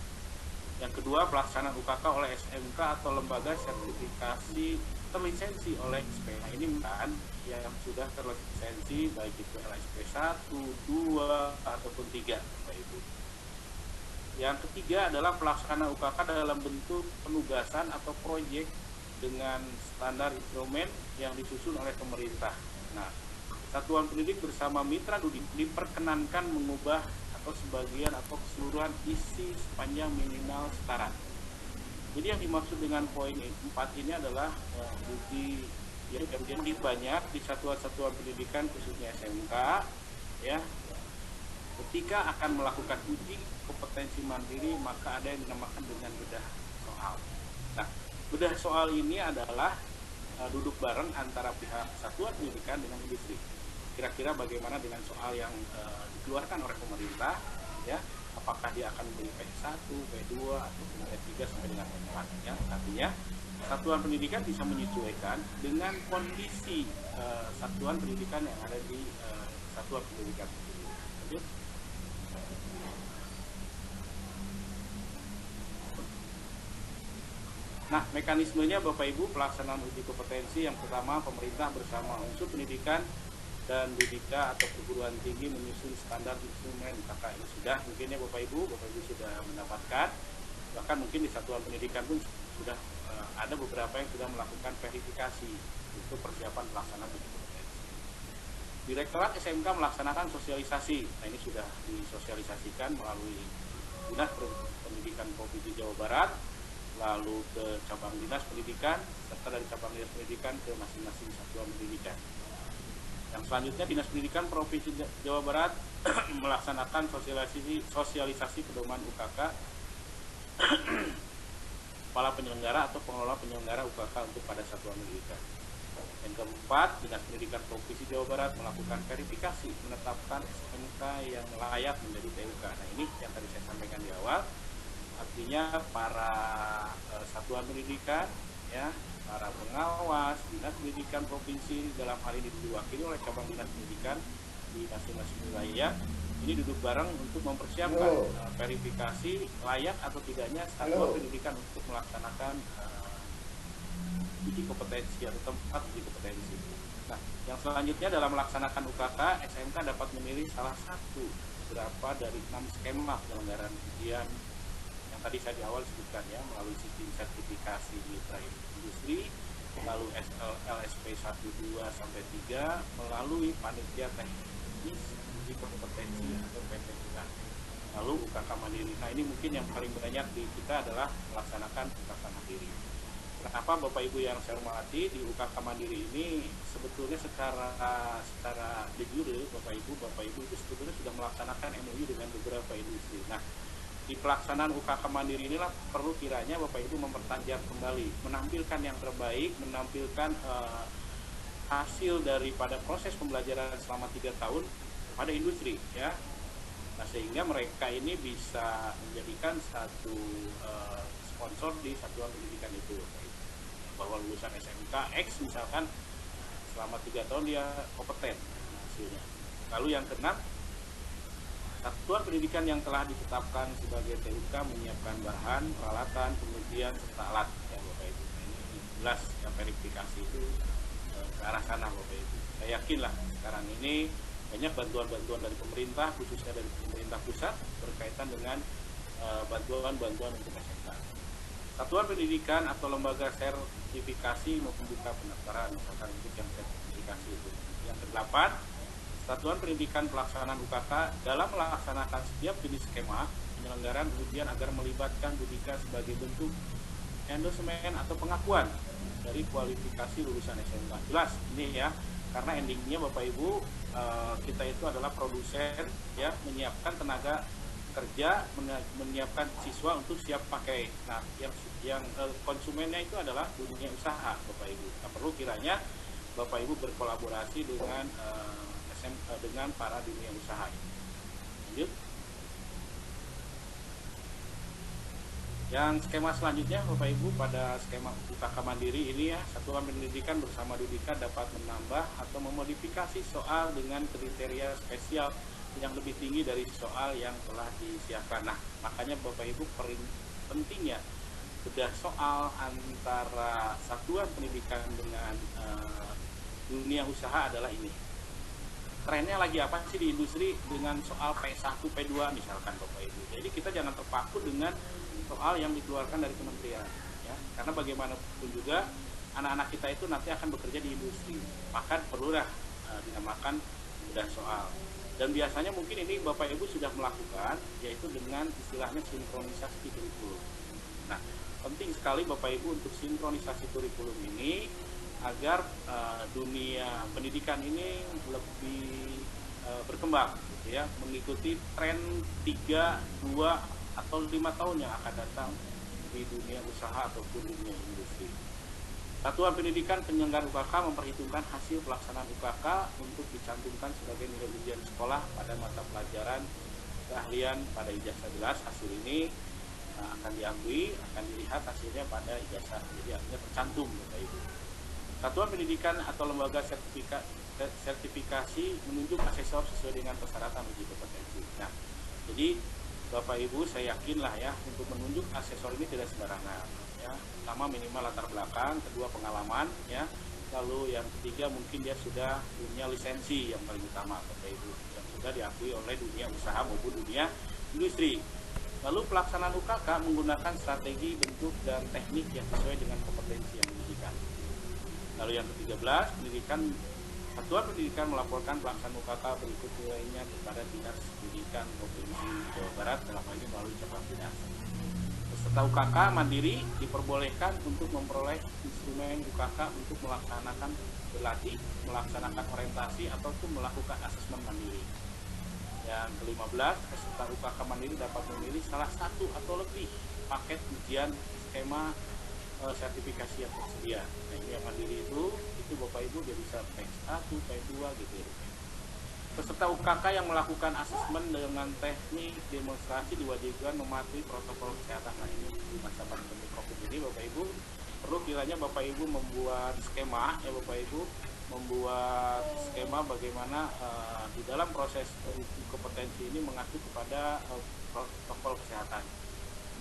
Yang kedua, pelaksanaan UKK oleh SMK atau lembaga sertifikasi terlisensi oleh SP. Nah, ini kan yang sudah terlisensi baik itu LSP 1, 2 ataupun 3 Bapak Ibu. Yang ketiga adalah pelaksanaan UKK dalam bentuk penugasan atau proyek dengan standar instrumen yang disusun oleh pemerintah. Nah, satuan pendidik bersama mitra diperkenankan mengubah atau sebagian atau keseluruhan isi sepanjang minimal setara. Jadi yang dimaksud dengan poin 4 ini adalah uji yang kemudian banyak di satuan-satuan pendidikan khususnya SMK ya, ketika akan melakukan uji kompetensi mandiri maka ada yang dinamakan dengan bedah soal. Nah, bedah soal ini adalah duduk bareng antara pihak satuan pendidikan dengan industri. Kira-kira bagaimana dengan soal yang dikeluarkan oleh pemerintah ya, apakah dia akan beli P1, P2 atau P3 sampai dengan P4 ya. Artinya satuan pendidikan bisa menyesuaikan dengan kondisi satuan pendidikan yang ada di satuan pendidikan tersebut. Nah, mekanismenya Bapak Ibu pelaksanaan uji kompetensi yang pertama, pemerintah bersama unsur pendidikan dan BUDIKA atau perguruan tinggi menyusun standar instrumen UKK. Ini sudah mungkin ya Bapak Ibu sudah mendapatkan, bahkan mungkin di satuan pendidikan pun sudah ada beberapa yang sudah melakukan verifikasi untuk persiapan pelaksanaan uji kompetensi. Direktorat SMK melaksanakan sosialisasi. Nah, ini sudah disosialisasikan melalui Dinas Pendidikan Provinsi Jawa Barat, lalu ke cabang dinas pendidikan, serta dari cabang dinas pendidikan ke masing-masing satuan pendidikan. Yang selanjutnya, Dinas Pendidikan Provinsi Jawa Barat melaksanakan sosialisasi pedoman UKK kepala penyelenggara atau pengelola penyelenggara UKK untuk pada satuan pendidikan. Yang keempat, Dinas Pendidikan Provinsi Jawa Barat melakukan verifikasi menetapkan SMK yang layak menjadi TUK. Nah, ini yang tadi saya sampaikan di awal. Artinya para satuan pendidikan ya, para pengawas dinas pendidikan provinsi dalam hal ini diwakili oleh cabang dinas pendidikan di masing-masing wilayah ini duduk bareng untuk mempersiapkan verifikasi layak atau tidaknya satuan pendidikan untuk melaksanakan uji kompetensi atau tempat uji kompetensi. Nah, yang selanjutnya dalam melaksanakan UKK, SMK dapat memilih salah satu beberapa dari 6 skema penyelenggaraan ujian yang tadi saya di awal sebutkan ya, melalui sistem sertifikasi mitra industri, lalu LSP 1, 2, sampai 3, melalui panitia teknis uji kompetensi atau PTUK. Lalu UKK mandiri. Nah ini mungkin yang paling banyak di kita adalah melaksanakan UKK mandiri. Kenapa Bapak Ibu yang saya hormati, di UKK mandiri ini sebetulnya secara de jure Bapak Ibu itu sebetulnya sudah melaksanakan MOU dengan beberapa industri. Nah, di pelaksanaan UKK mandiri inilah perlu kiranya Bapak Ibu mempertajam kembali, menampilkan yang terbaik, menampilkan hasil daripada proses pembelajaran selama 3 tahun pada industri ya. Nah, sehingga mereka ini bisa menjadikan satu sponsor di satuan pendidikan itu, bahwa lulusan SMK X misalkan selama 3 tahun dia kompeten hasilnya. Lalu yang keenam, satuan pendidikan yang telah ditetapkan sebagai TUK menyiapkan bahan, peralatan, kemudian serta alat ya Bapak Ibu. Ini jelas ya, verifikasi itu ke arah sana Bapak Ibu. Saya yakinlah sekarang ini banyak bantuan-bantuan dari pemerintah, khususnya dari pemerintah pusat berkaitan dengan bantuan-bantuan untuk SMK. Satuan pendidikan atau lembaga sertifikasi membuka pendaftaran misalkan untuk yang sertifikasi itu. Yang kedelapan, satuan pendidikan pelaksanaan UKK dalam melaksanakan setiap jenis skema penyelenggaraan ujian agar melibatkan Budika sebagai bentuk endosemen atau pengakuan dari kualifikasi lulusan SMK. Jelas ini ya, karena endingnya Bapak Ibu kita itu adalah produsen ya, menyiapkan tenaga kerja, menyiapkan siswa untuk siap pakai. Nah, yang konsumennya itu adalah dunia usaha Bapak Ibu. Nah, perlu kiranya Bapak Ibu berkolaborasi dengan dengan para dunia usaha. Lanjut. Yang skema selanjutnya Bapak Ibu, pada skema UKK mandiri ini ya, satuan pendidikan bersama Dudika dapat menambah atau memodifikasi soal dengan kriteria spesial yang lebih tinggi dari soal yang telah disiapkan. Nah, makanya Bapak Ibu pentingnya bedah soal antara satuan pendidikan dengan dunia usaha adalah ini. Trennya lagi apa sih di industri dengan soal P1, P2 misalkan Bapak Ibu. Jadi kita jangan terpaku dengan soal yang dikeluarkan dari kementerian ya. Karena bagaimanapun juga anak-anak kita itu nanti akan bekerja di industri. Maka perlulah dinamakan bedah soal. Dan biasanya mungkin ini Bapak Ibu sudah melakukan, yaitu dengan istilahnya sinkronisasi kurikulum. Nah, penting sekali Bapak Ibu untuk sinkronisasi kurikulum ini agar dunia pendidikan ini lebih berkembang gitu ya, mengikuti tren 3, 2, atau 5 tahun yang akan datang di dunia usaha ataupun dunia industri. Satuan pendidikan penyelenggara UKK memperhitungkan hasil pelaksanaan UKK untuk dicantumkan sebagai nilai ujian sekolah pada mata pelajaran keahlian pada ijazah. Jelas hasil ini akan diakui, akan dilihat hasilnya pada ijazah, jadi artinya tercantum Bapak Ibu. Satuan pendidikan atau lembaga sertifikasi menunjuk asesor sesuai dengan persyaratan uji kompetensi. Nah, jadi Bapak Ibu saya yakinlah ya, untuk menunjuk asesor ini tidak sembarangan ya. Pertama minimal latar belakang, kedua pengalaman ya, lalu yang ketiga mungkin dia sudah punya lisensi yang paling utama Bapak Ibu, yang sudah diakui oleh dunia usaha maupun dunia industri. Lalu pelaksanaan UKK menggunakan strategi, bentuk, dan teknik yang sesuai dengan kompetensi yang diberikan. Lalu yang ke-13, satuan pendidikan melaporkan pelaksanaan UKK berikut nilainya kepada Dinas Pendidikan Provinsi Jawa Barat dalam hal ini melalui cabang dinas. Peserta UKK mandiri diperbolehkan untuk memperoleh instrumen UKK untuk melaksanakan berlatih, melaksanakan orientasi ataupun melakukan asesmen mandiri. Yang ke-15, peserta UKK mandiri dapat memilih salah satu atau lebih paket ujian skema sertifikasi yang tersedia. Nah, ini yang mandiri itu Bapak Ibu dia bisa P1, P2 gitu ya. Peserta UKK yang melakukan asesmen dengan teknik demonstrasi diwajibkan mematuhi protokol kesehatan. Nah, ini di masa pandemi Covid ini Bapak Ibu perlu kiranya Bapak Ibu membuat skema ya Bapak Ibu, membuat skema bagaimana di dalam proses kompetensi ini mengacu kepada protokol kesehatan.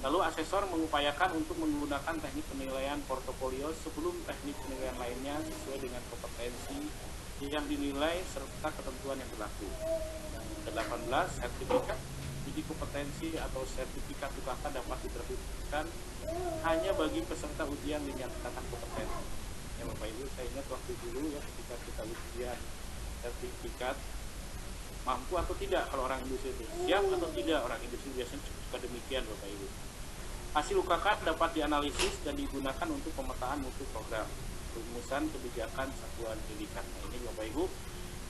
Lalu asesor mengupayakan untuk menggunakan teknik penilaian portofolio sebelum teknik penilaian lainnya sesuai dengan kompetensi yang dinilai serta ketentuan yang berlaku. Yang ke-18, sertifikat uji kompetensi atau sertifikat UKK dapat diterbitkan hanya bagi peserta ujian dinyatakan kompeten. Ya Bapak Ibu, saya ingat waktu dulu ya ketika kita ujian sertifikat mampu atau tidak kalau orang industri itu, siap atau tidak orang industri, biasanya suka demikian Bapak Ibu. Hasil UKK dapat dianalisis dan digunakan untuk pemetaan mutu program, rumusan kebijakan satuan pendidikan. Nah, ini Bapak Ibu,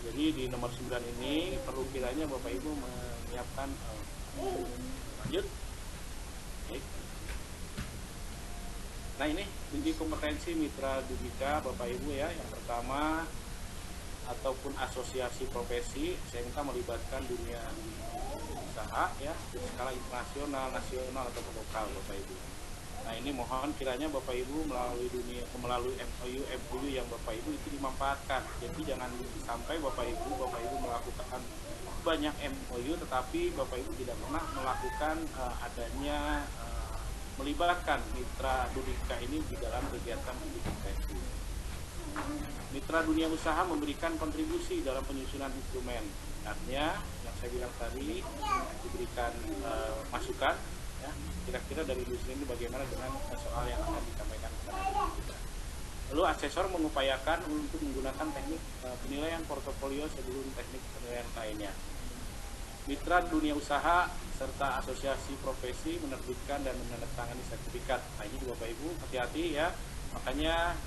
jadi di nomor 9 ini perlu kiranya Bapak Ibu menyiapkan lanjut. Baik. Nah ini uji kompetensi mitra Dubika Bapak Ibu ya. Yang pertama, ataupun asosiasi profesi SMK melibatkan dunia usaha ya di skala internasional, nasional atau lokal Bapak Ibu. Nah ini mohon kiranya Bapak Ibu melalui MOU yang Bapak Ibu itu dimanfaatkan. Jadi jangan sampai Bapak Ibu melakukan banyak MOU tetapi Bapak Ibu tidak pernah melakukan adanya melibatkan mitra Dubika ini di dalam kegiatan uji kompetensi. Mitra dunia usaha memberikan kontribusi dalam penyusunan instrumen. Artinya yang saya bilang tadi diberikan masukan ya, kira-kira dari industri ini bagaimana dengan soal yang akan disampaikan kepada kita. Lalu asesor mengupayakan untuk menggunakan teknik penilaian portofolio sebelum teknik penilaian lainnya. Mitra dunia usaha serta asosiasi profesi menerbitkan dan menandatangani sertifikat. Nah ini Bapak Ibu hati-hati ya. Makanya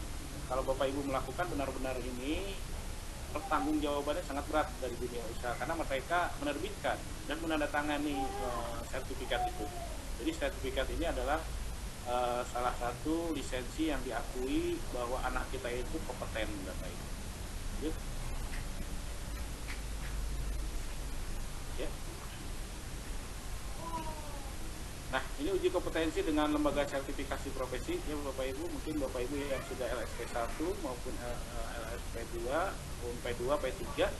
kalau Bapak Ibu melakukan benar-benar ini pertanggungjawabannya sangat berat dari dunia usaha karena mereka menerbitkan dan menandatangani sertifikat itu. Jadi sertifikat ini adalah salah satu lisensi yang diakui bahwa anak kita itu kompeten Bapak Ibu. Yuk. Ya. Nah, ini uji kompetensi dengan lembaga sertifikasi profesi ya Bapak Ibu, mungkin Bapak Ibu yang sudah LSP 1 maupun LSP 2, P2, P3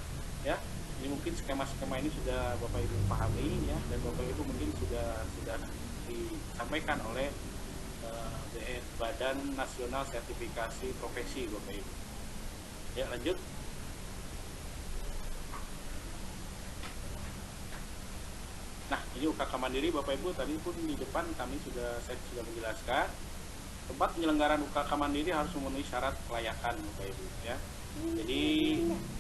ya. Ini mungkin skema-skema ini sudah Bapak Ibu pahami ya, dan Bapak Ibu mungkin sudah disampaikan oleh Badan Nasional Sertifikasi Profesi Bapak Ibu. Ya, lanjut. Nah, ini UKK Mandiri Bapak Ibu, tadi pun di depan saya sudah menjelaskan. Tempat penyelenggaraan UKK Mandiri harus memenuhi syarat kelayakan Bapak Ibu ya. Jadi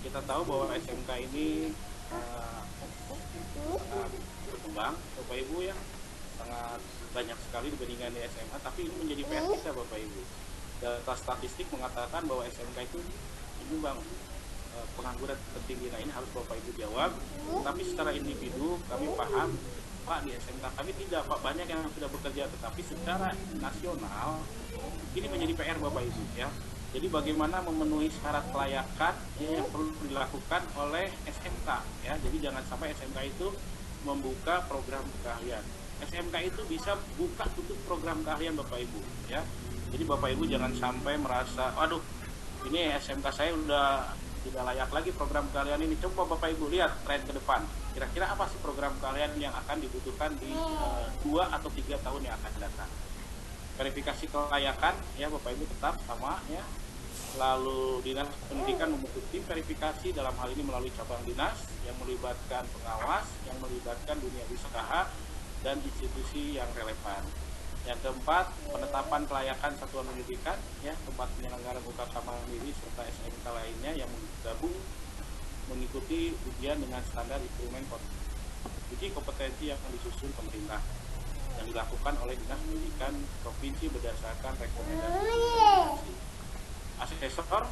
kita tahu bahwa SMK ini sangat berkembang Bapak Ibu ya, sangat banyak sekali dibandingkan di SMA, tapi ini menjadi PR kita Bapak Ibu. Data statistik mengatakan bahwa SMK itu menyumbang pengangguran tertinggi. Nah ini harus Bapak Ibu jawab. Tapi secara individu kami paham Pak di SMK kami tidak Pak, banyak yang sudah bekerja, tetapi secara nasional ini menjadi PR Bapak Ibu ya. Jadi bagaimana memenuhi syarat kelayakan ya, yang perlu dilakukan oleh SMK ya. Jadi jangan sampai SMK itu membuka program keahlian. SMK itu bisa buka tutup program keahlian Bapak Ibu ya. Jadi Bapak Ibu jangan sampai merasa aduh ini SMK saya udah tidak layak lagi program keahlian ini. Coba Bapak Ibu lihat tren ke depan. Kira-kira apa sih program keahlian yang akan dibutuhkan di 2 atau 3 tahun yang akan datang. Verifikasi kelayakan ya Bapak Ibu tetap sama ya. Lalu Dinas Pendidikan membentuk tim verifikasi, dalam hal ini melalui cabang dinas yang melibatkan pengawas, yang melibatkan dunia usaha dan institusi yang relevan. Yang keempat, penetapan kelayakan satuan pendidikan ya, tempat penyelenggaraan UKK Mandiri serta SMK lainnya yang menggabung mengikuti ujian dengan standar instrumen uji kompetensi yang disusun pemerintah yang dilakukan oleh Dinas Pendidikan Provinsi berdasarkan rekomendasi. Asesor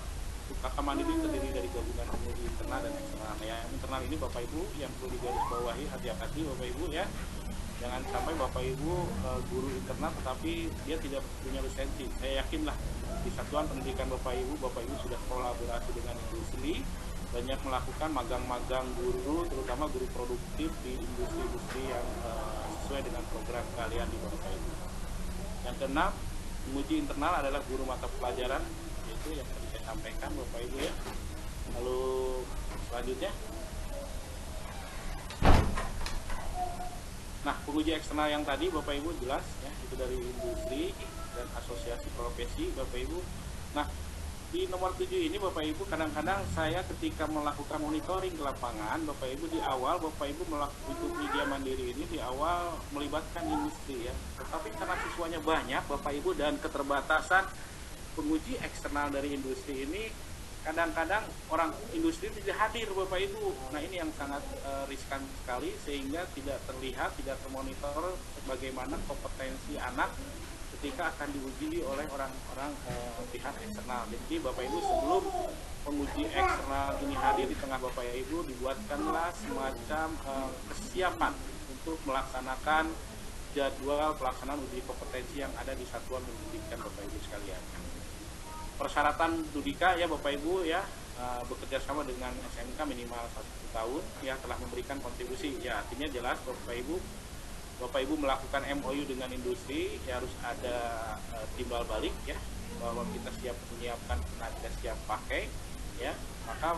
UKK Mandiri terdiri dari gabungan penguji internal dan eksternal. Yang internal ini Bapak Ibu yang perlu digarisbawahi, hati-hati Bapak Ibu ya. Jangan sampai Bapak Ibu guru internal tetapi dia tidak punya lisensi. Saya yakinlah di satuan pendidikan Bapak Ibu sudah kolaborasi dengan industri, banyak melakukan magang-magang guru, terutama guru produktif di industri-industri yang sesuai dengan program kalian di Bapak Ibu. Yang keenam, penguji internal adalah guru mata pelajaran, yaitu yang tadi saya sampaikan Bapak Ibu ya. Lalu selanjutnya, nah penguji eksternal yang tadi Bapak Ibu jelas ya, itu dari industri dan asosiasi profesi Bapak Ibu. Nah di nomor 7 ini Bapak Ibu, kadang-kadang saya ketika melakukan monitoring ke lapangan, Bapak Ibu di awal Bapak Ibu melakukan ujian mandiri ini di awal melibatkan industri ya. Tetapi karena siswanya banyak Bapak Ibu dan keterbatasan penguji eksternal dari industri ini, kadang-kadang orang industri tidak hadir Bapak Ibu. Nah ini yang sangat riskan sekali sehingga tidak terlihat, tidak termonitor bagaimana kompetensi anak ketika akan diuji oleh orang-orang pihak eksternal. Jadi Bapak Ibu sebelum penguji eksternal ini hadir di tengah Bapak Ibu, dibuatkanlah semacam kesiapan untuk melaksanakan jadwal pelaksanaan uji kompetensi yang ada di satuan pendidikan Bapak Ibu sekalian. Persyaratan Dudika ya Bapak Ibu ya, bekerja sama dengan SMK minimal 1 tahun ya, telah memberikan kontribusi ya, artinya jelas Bapak Ibu melakukan MOU dengan industri ya, harus ada timbal balik ya, bahwa kita siap menyiapkan tenaga siap pakai ya, maka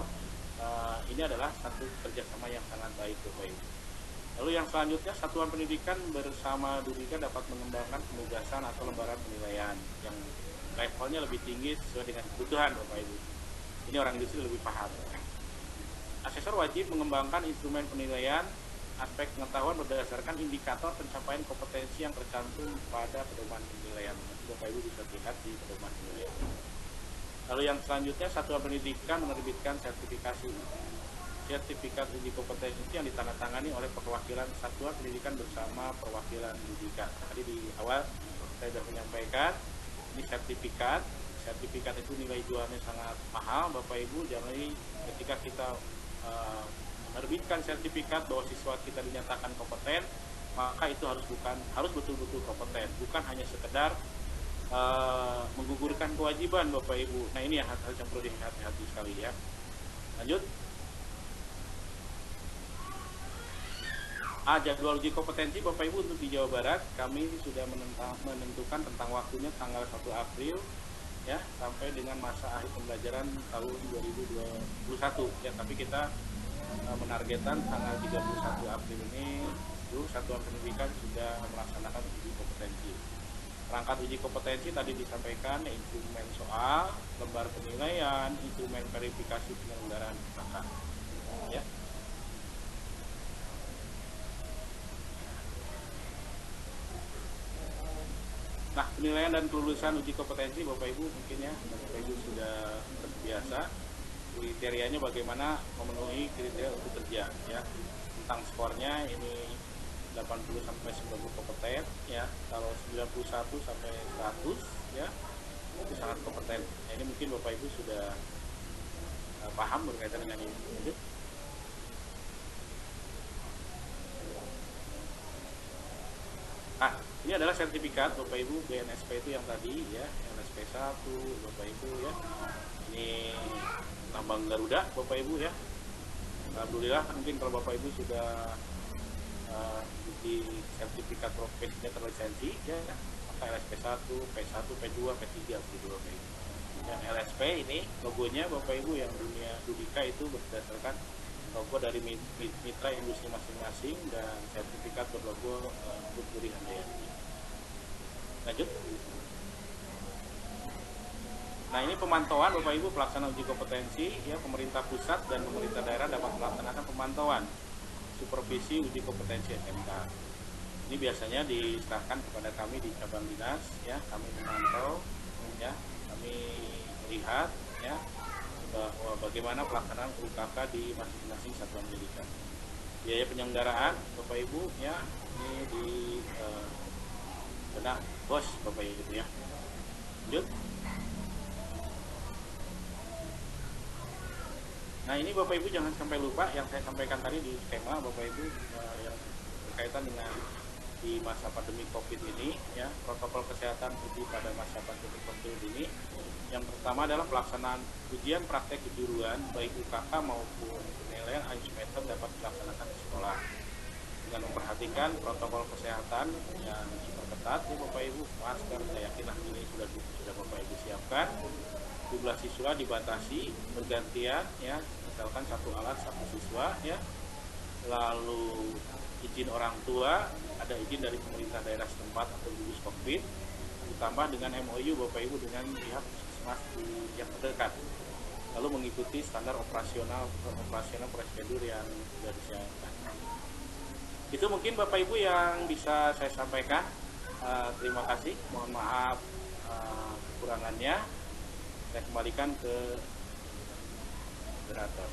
ini adalah satu kerjasama yang sangat baik Bapak Ibu. Lalu yang selanjutnya, satuan pendidikan bersama Dudika dapat mengembangkan penugasan atau lembaran penilaian yang levelnya lebih tinggi sesuai dengan kebutuhan Bapak Ibu. Ini orang industri lebih paham. Asesor wajib mengembangkan instrumen penilaian aspek pengetahuan berdasarkan indikator pencapaian kompetensi yang tercantum pada pedoman penilaian. Bapak Ibu bisa lihat di pedoman penilaian. Lalu yang selanjutnya, satuan pendidikan menerbitkan sertifikat uji kompetensi yang ditandatangani oleh perwakilan satuan pendidikan bersama perwakilan Dudika. Tadi di awal saya sudah menyampaikan, ini sertifikat itu nilai jualnya sangat mahal Bapak Ibu. Jadi ketika kita menerbitkan sertifikat bahwa siswa kita dinyatakan kompeten, maka itu harus betul-betul kompeten, bukan hanya sekedar menggugurkan kewajiban Bapak Ibu. Nah ini yang harus yang perlu dihati-hati sekali ya. Lanjut. Jadwal uji kompetensi Bapak Ibu untuk di Jawa Barat kami sudah menentukan tentang waktunya tanggal 1 April ya, sampai dengan masa akhir pembelajaran tahun 2021 ya, tapi kita menargetkan tanggal 31 April ini satuan pendidikan sudah melaksanakan uji kompetensi. Perangkat uji kompetensi tadi disampaikan, instrumen soal, lembar penilaian, instrumen verifikasi penyelenggaraan UKK ya. Nah, penilaian dan kelulusan uji kompetensi Bapak Ibu mungkin ya, Bapak Ibu sudah terbiasa kriterianya bagaimana memenuhi kriteria untuk kerja ya. Tentang skornya ini 80 sampai 90 kompeten ya. Kalau 91 sampai 100 ya, itu sangat kompeten. Nah, ini mungkin Bapak Ibu sudah paham berkaitan dengan ini. Lanjut. Nah, ini adalah sertifikat Bapak Ibu BNSP itu yang tadi ya, NSP 1 Bapak Ibu ya. Ini lambang Garuda Bapak Ibu ya. Alhamdulillah mungkin kalau Bapak Ibu sudah di sertifikat profesinya terlisensi ya, maka LSP 1, P1, P2, P3 begitu Bapak Ibu. Dan LSP ini logonya Bapak Ibu yang dunia Dudika itu berdasarkan logo dari mitra industri masing-masing dan sertifikat berlogo Putri Handayani. Lanjut. Nah ini pemantauan Bapak Ibu pelaksanaan uji kompetensi ya, pemerintah pusat dan pemerintah daerah dapat melaksanakan pemantauan supervisi uji kompetensi SMK. Ini biasanya diserahkan kepada kami di cabang dinas ya, kami memantau ya, kami melihat ya bahwa bagaimana pelaksanaan UKK di masing-masing satuan pendidikan. Biaya penyelenggaraan Bapak Ibu ya, ini di benak bos Bapak Ibu ya. Lanjut. Nah ini Bapak Ibu jangan sampai lupa yang saya sampaikan tadi di skema Bapak Ibu yang berkaitan dengan di masa pandemi COVID ini ya, protokol kesehatan uji pada masa pandemi COVID ini. Yang pertama adalah pelaksanaan ujian praktek kejuruan baik UKK maupun penilaian akhir semester dapat dilaksanakan di sekolah dengan memperhatikan protokol kesehatan yang diperketat ya Bapak Ibu. Masker saya yakinlah ini sudah Bapak Ibu siapkan. Jumlah siswa dibatasi bergantian ya, misalkan satu alat satu siswa ya. Lalu izin orang tua, ada izin dari pemerintah daerah setempat atau gugus COVID, ditambah dengan MOU Bapak Ibu dengan pihak puskesmas yang terdekat, lalu mengikuti standar operasional prosedur yang sudah disiapkan. Itu mungkin Bapak Ibu yang bisa saya sampaikan. Terima kasih, mohon maaf kekurangannya. Saya kembalikan ke moderator.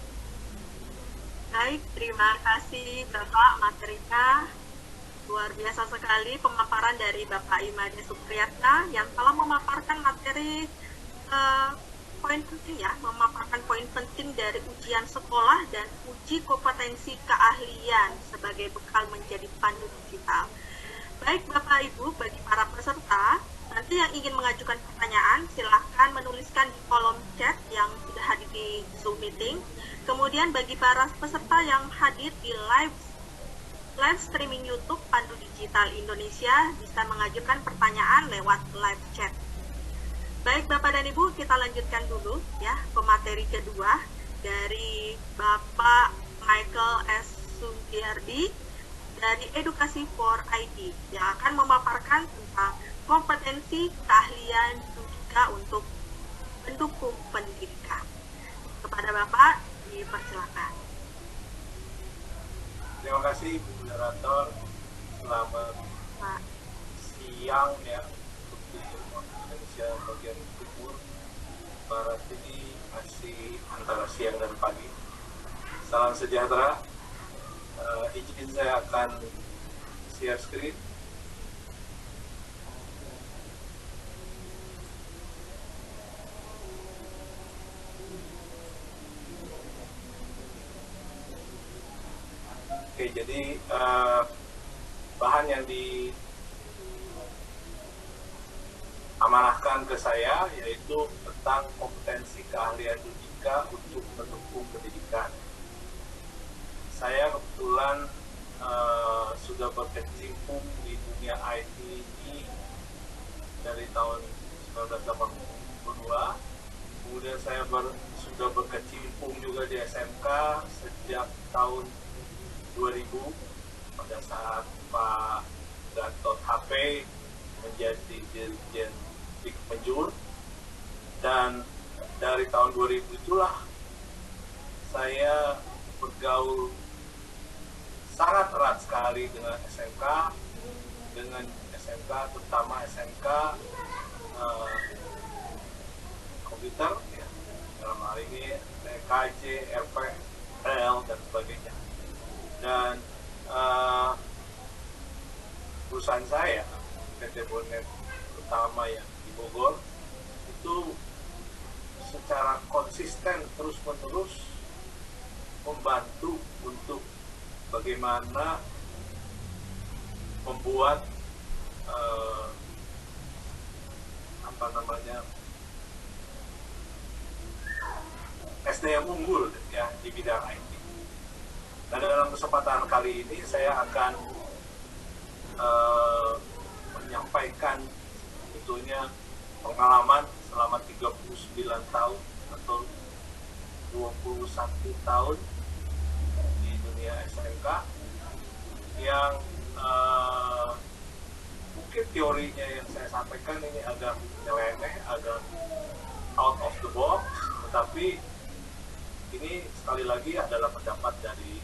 Baik, terima kasih Bapak Materika. Luar biasa sekali pemaparan dari Bapak Imade Supriyatna yang telah memaparkan materi poin penting ya, memaparkan poin penting dari ujian sekolah dan uji kompetensi keahlian sebagai bekal menjadi pandu digital. Baik Bapak Ibu, bagi para peserta, nanti yang ingin mengajukan pertanyaan, silahkan menuliskan di kolom chat yang sudah hadir di Zoom meeting. Kemudian bagi para peserta yang hadir di live streaming YouTube Pandu Digital Indonesia, bisa mengajukan pertanyaan lewat live chat. Baik Bapak dan Ibu, kita lanjutkan dulu ya pemateri kedua dari Bapak Michael S. Sugiyardi dari Edukasi for IT yang akan memaparkan tentang kompetensi keahlian juga untuk mendukung pendidikan. Kepada Bapak, dipersilakan. Terima kasih Bu Moderator. Selamat siang ya untuk di Indonesia bagian timur. Barat ini masih antara siang dan pagi. Salam sejahtera. Izin saya akan share screen. Oke, jadi bahan yang diamanahkan ke saya yaitu tentang kompetensi keahlian Dudika untuk mendukung pendidikan. Saya kebetulan sudah berkecimpung di dunia IT ini dari tahun 1982. Kemudian saya sudah berkecimpung juga di SMK sejak tahun 2000 pada saat Pak Gatot HP menjadi Dirjen Dikmenjur, dan dari tahun 2000 itulah saya bergaul sangat erat sekali dengan SMK, terutama SMK komputer ya, dalam hal ini TKJ, RPL dan sebagainya. Dan perusahaan saya, PT Bonet utama yang di Bogor, itu secara konsisten terus-menerus membantu untuk bagaimana membuat SDM unggul ya di bidang IT. Nah, dalam kesempatan kali ini saya akan menyampaikan sebetulnya pengalaman selama 39 tahun atau 21 tahun di dunia SMK yang mungkin teorinya yang saya sampaikan ini agak nyeleneh, agak out of the box, tetapi ini sekali lagi adalah pendapat dari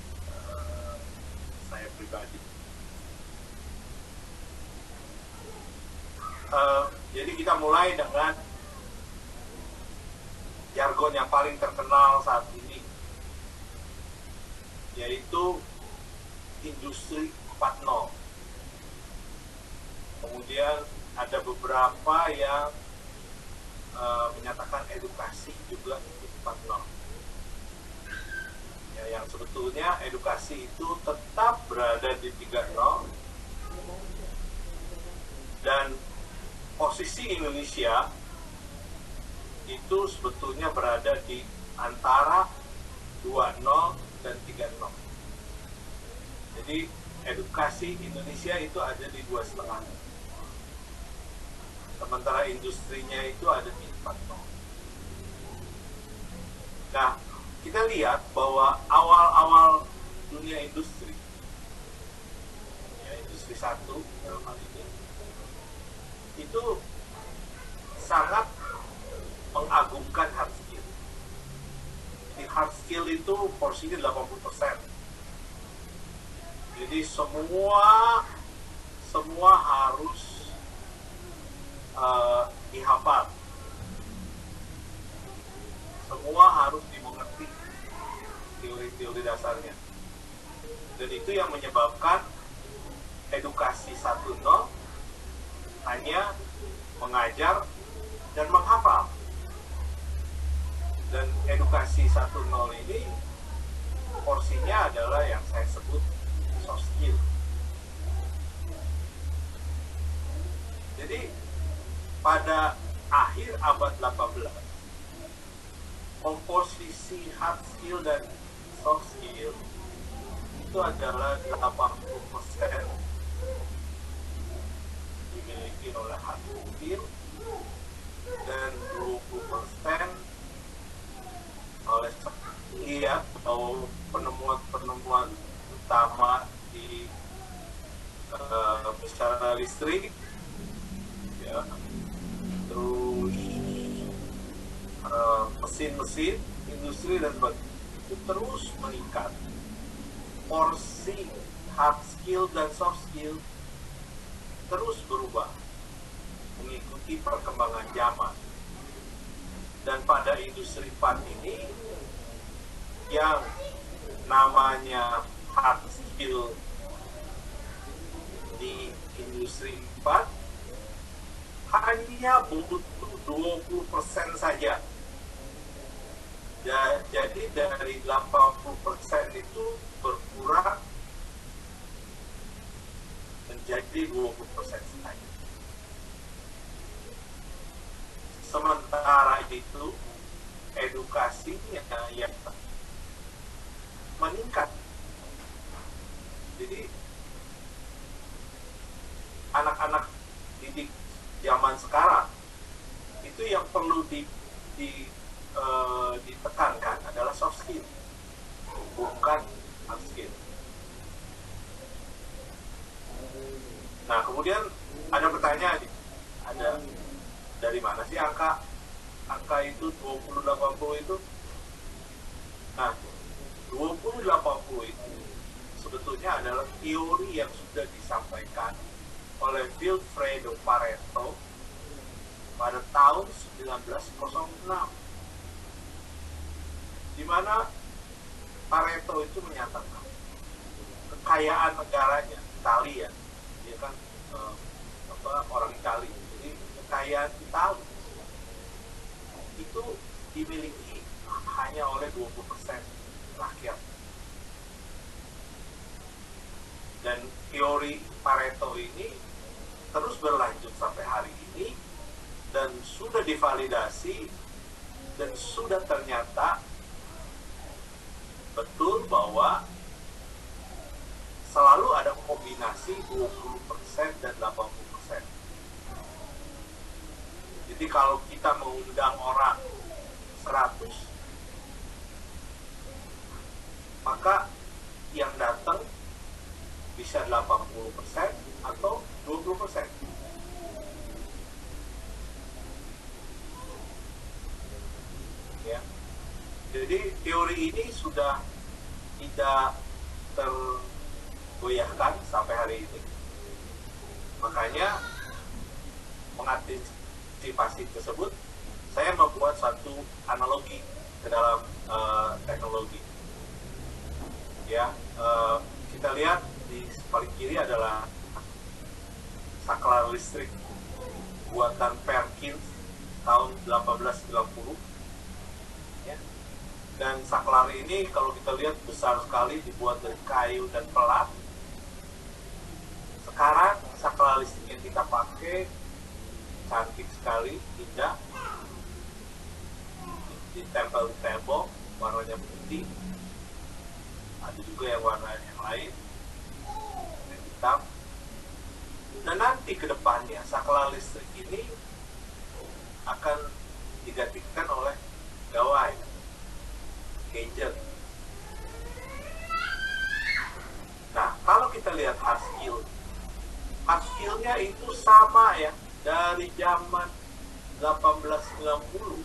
saya pribadi. Jadi kita mulai dengan jargon yang paling terkenal saat ini, yaitu Industri 4.0. Kemudian ada beberapa yang menyatakan edukasi juga itu 4.0. Ya, yang sebetulnya edukasi itu tetap berada di 3.0, dan posisi Indonesia itu sebetulnya berada di antara 2.0 dan 3.0. Jadi edukasi Indonesia itu ada di 2,5, sementara industrinya itu ada di 4.0. Nah, kita lihat bahwa awal-awal dunia industri, ya, industri 1 dalam hal ini, itu sangat porsinya 80%. Jadi semua harus dihafal, semua harus dimengerti teori-teori dasarnya, dan itu yang menyebabkan edukasi 1.0 hanya mengajar dan menghafal. Dan edukasi 1.0 ini porsinya adalah yang saya sebut soft skill. Jadi pada akhir abad 18, komposisi hard skill dan soft skill itu adalah 80% dimiliki oleh hard skill dan 20% oleh lihat bahwa penemuan-penemuan utama di misalnya listrik, ya, terus mesin-mesin, industri dan sebagainya itu terus meningkat. Porsi hard skill dan soft skill terus berubah mengikuti perkembangan zaman. Dan pada industri 4 ini yang namanya hard skill di industri 4 hanya butuh 20% saja. Jadi dari 80% itu berkurang menjadi 20% saja. Sementara itu edukasinya yang meningkat. Jadi anak-anak didik zaman sekarang itu yang perlu ditekankan adalah soft skill, bukan hard skill. Nah, kemudian ada pertanyaan, ada dari mana sih angka itu 20-80 itu? Nah, 20-80 itu sebetulnya adalah teori yang sudah disampaikan oleh Vilfredo Pareto pada tahun 1906, di mana Pareto itu menyatakan kekayaan negaranya, Italia, dia kan orang Italia, jadi kekayaan Italia itu dimiliki hanya oleh 20% rakyat. Dan teori Pareto ini terus berlanjut sampai hari ini dan sudah divalidasi dan sudah ternyata betul bahwa selalu ada kombinasi 20% dan 80%. Jadi kalau kita mengundang orang 100, maka yang datang bisa 80% atau 20%. Ya. Jadi teori ini sudah tidak tergoyahkan sampai hari ini. Makanya mengantisipasi tersebut, saya membuat satu analogi ke dalam teknologi. Ya, kita lihat di paling kiri adalah saklar listrik buatan Perkins tahun 1890. Ya. Dan saklar ini kalau kita lihat besar sekali, dibuat dari kayu dan pelat. Sekarang saklar listrik yang kita pakai cantik sekali, indah, ditempel di tembok, warnanya putih. Ada juga yang warna yang lain, yang hitam. Dan nanti ke depannya saklar listrik ini akan digantikan oleh gawai, gadget. Nah, kalau kita lihat hard skillnya itu sama ya, dari zaman 1890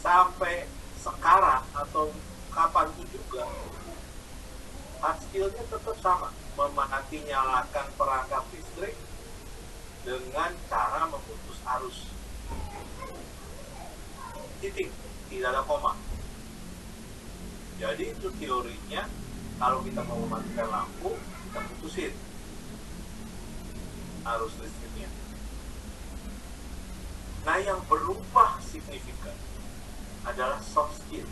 sampai sekarang atau kapanpun juga hard skill-nya tetap sama, memati nyalakan perangkap listrik dengan cara memutus arus. Titik, tidak ada koma. Jadi itu teorinya, kalau kita mau mematikan lampu, kita putusin arus listriknya. Nah, yang berubah signifikan adalah soft skill.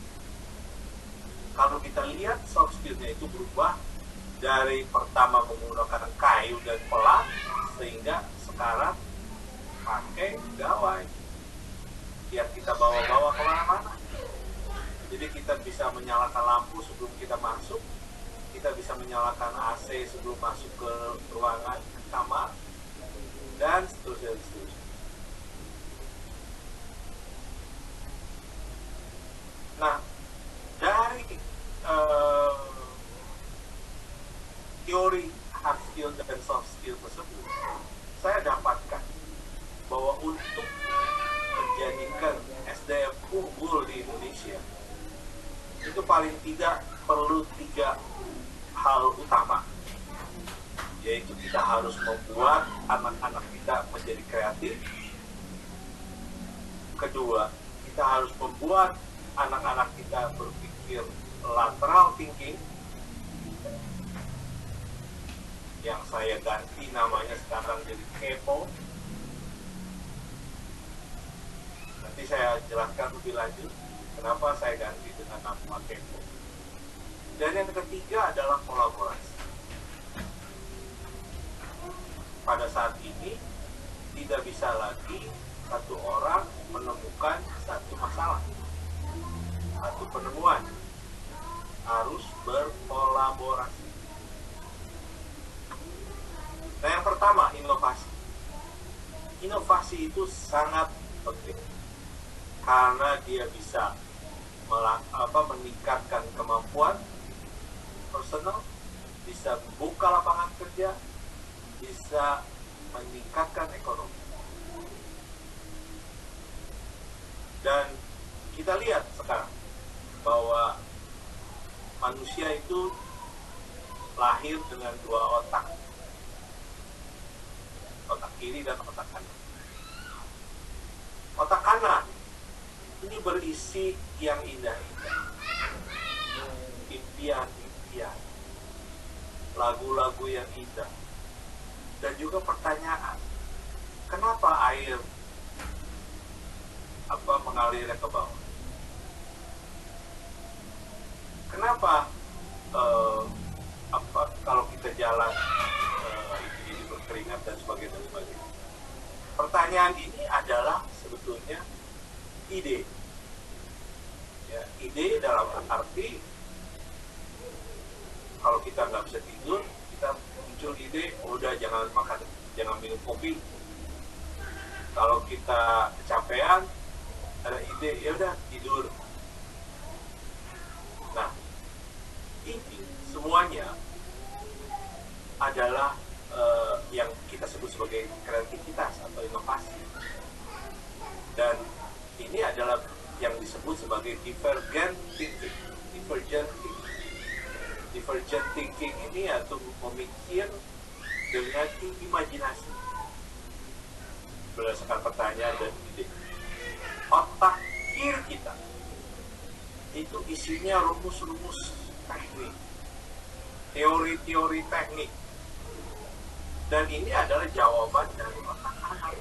Kalau kita lihat soft skill-nya itu berubah dari pertama menggunakan kayu dan pelat, sehingga sekarang pakai gawai yang kita bawa-bawa kemana-mana. Jadi kita bisa menyalakan lampu sebelum kita masuk, kita bisa menyalakan AC sebelum masuk ke ruangan kamar, dan seterusnya. Nah, dari teori hard skill dan soft skill tersebut, saya dapatkan bahwa untuk menjadikan SDM unggul di Indonesia, itu paling tidak perlu 3 hal utama, yaitu kita harus membuat anak-anak kita menjadi kreatif. Kedua, kita harus membuat anak-anak kita berpikir lateral thinking, yang saya ganti namanya sekarang jadi kepo. Nanti saya jelaskan lebih lanjut kenapa saya ganti dengan nama kepo. Dan yang ketiga adalah kolaborasi. Pada saat ini tidak bisa lagi satu orang menemukan satu masalah, satu penemuan, harus berkolaborasi. Nah, yang pertama, inovasi. Inovasi itu sangat penting karena dia bisa meningkatkan kemampuan personal, bisa membuka lapangan kerja, bisa meningkatkan ekonomi. Dan kita lihat sekarang bahwa manusia itu lahir dengan 2 otak, otak kiri dan otak kanan. Otak kanan ini berisi yang indah-indah, impian-impian, lagu-lagu yang indah, dan juga pertanyaan, kenapa air mengalirnya ke bawah? Kenapa kalau kita jalan jadi berkeringat dan sebagainya. Pertanyaan ini adalah sebetulnya ide. Ya, ide dalam arti kalau kita nggak bisa tidur, kita muncul ide, udah jangan minum kopi. Kalau kita kecapean, ada ide, ya udah tidur. Nah, ini semuanya adalah yang kita sebut sebagai kreativitas atau inovasi. Dan ini adalah yang disebut sebagai divergent thinking. Divergent thinking ini yaitu memikir dengan imajinasi berdasarkan pertanyaan dan ide. Otak kiri kita itu isinya rumus-rumus teknik, teori-teori teknik, dan ini adalah jawaban dari otak kanan.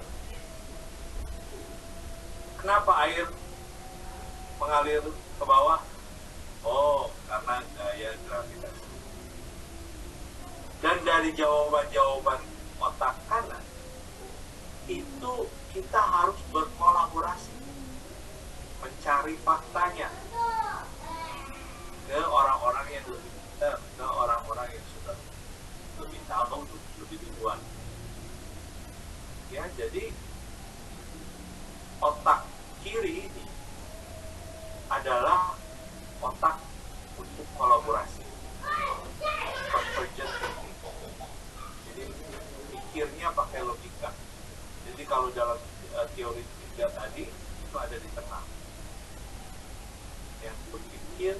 Kenapa air mengalir ke bawah? Oh, karena gaya gravitasi. Dan dari jawaban-jawaban otak kanan itu kita harus berkolaborasi, mencari faktanya ke orang-orang yang lebih pintar, ke orang-orang yang sudah lebih tahu, lebih duluan. Ya, jadi otak kiri ini adalah otak untuk kolaborasi, convergent thinking. Jadi pikirnya pakai logika. Jadi kalau dalam teori 3 tadi itu ada di tengah. Yang berpikir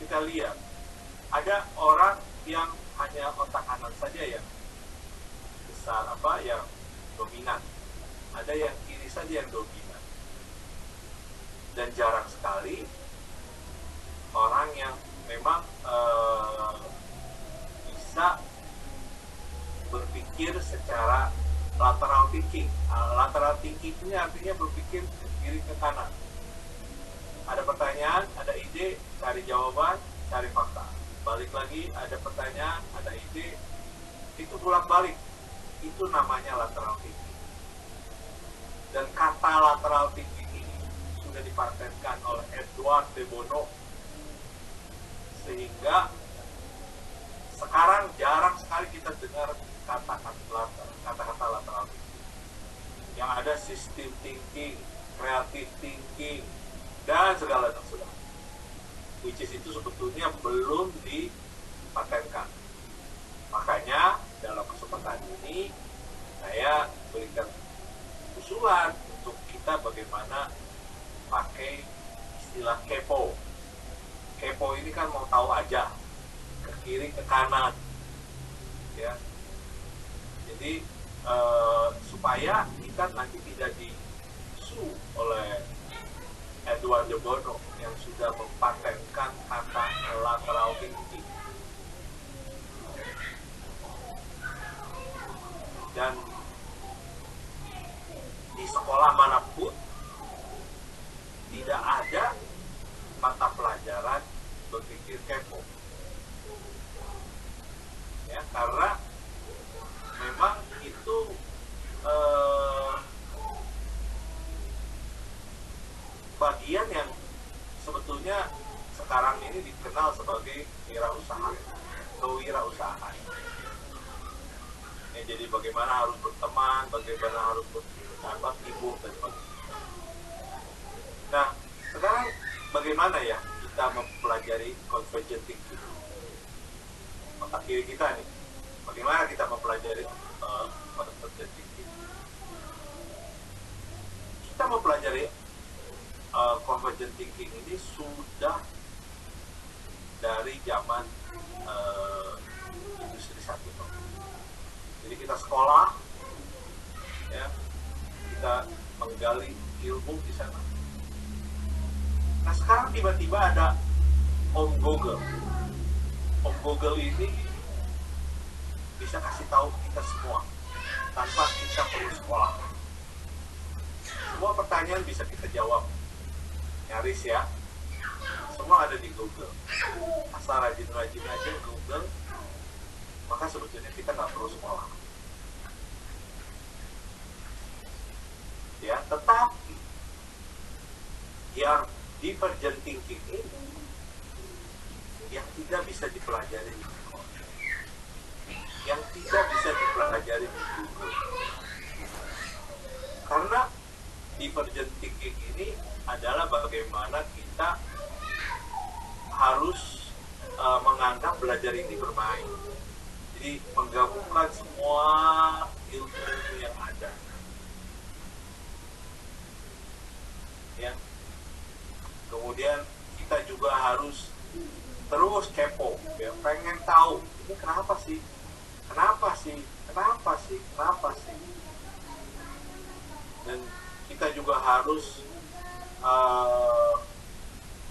kita lihat ada orang yang hanya otak kanan saja yang besar, yang dominan, ada yang kiri saja yang dominan, dan jarang sekali orang yang memang bisa berpikir secara lateral thinking. Lateral thinking ini artinya berpikir ke kiri ke kanan. Ada pertanyaan, ada ide, cari jawaban, cari fakta. Balik lagi, ada pertanyaan, ada ide, itu bolak-balik. Itu namanya lateral thinking. Dan kata lateral thinking ini sudah dipatenkan oleh Edward de Bono, sehingga sekarang jarang sekali kita dengar kata-kata lateral thinking. Yang ada system thinking, creative thinking, dan segala macam. Which is itu sebetulnya belum dipatenkan. Makanya dalam kesempatan ini saya berikan usulan untuk kita bagaimana pakai istilah kepo. Kepo ini kan mau tahu aja, ke kiri ke kanan, ya. Jadi supaya kita nanti tidak disu oleh Edward de Bono yang sudah mempatenkan kata lateral thinking. Dan di sekolah manapun tidak ada mata pelajaran berpikir kepo, ya, karena memang itu bagian yang sebetulnya sekarang ini dikenal sebagai kewirausahaan. Ya, jadi bagaimana harus berteman, bagaimana harus bersahabat, ibu dan sebagainya. Nah, sekarang bagaimana ya kita mempelajari convergent thinking? Otak kiri kita nih, bagaimana kita mempelajari convergent thinking? Kita mempelajari convergent thinking ini sudah dari zaman industri 1. Jadi kita sekolah, ya, kita menggali ilmu di sana. Nah sekarang tiba-tiba ada Om Google. Om Google ini bisa kasih tahu kita semua tanpa kita perlu sekolah. Semua pertanyaan bisa kita jawab. Nyaris ya, semua ada di Google. Asal rajin-rajin aja Google, maka sebetulnya kita nggak perlu sekolah. Ya, tetapi yang divergent thinking ini yang tidak bisa dipelajari di sekolah, yang tidak bisa dipelajari di Google, karena divergent thinking ini adalah bagaimana kita harus menganggap belajar ini bermain. Jadi menggabungkan semua ilmu yang ada. Ya. Kemudian kita juga harus terus kepo, ya, pengen tahu ini kenapa sih? Dan kita juga harus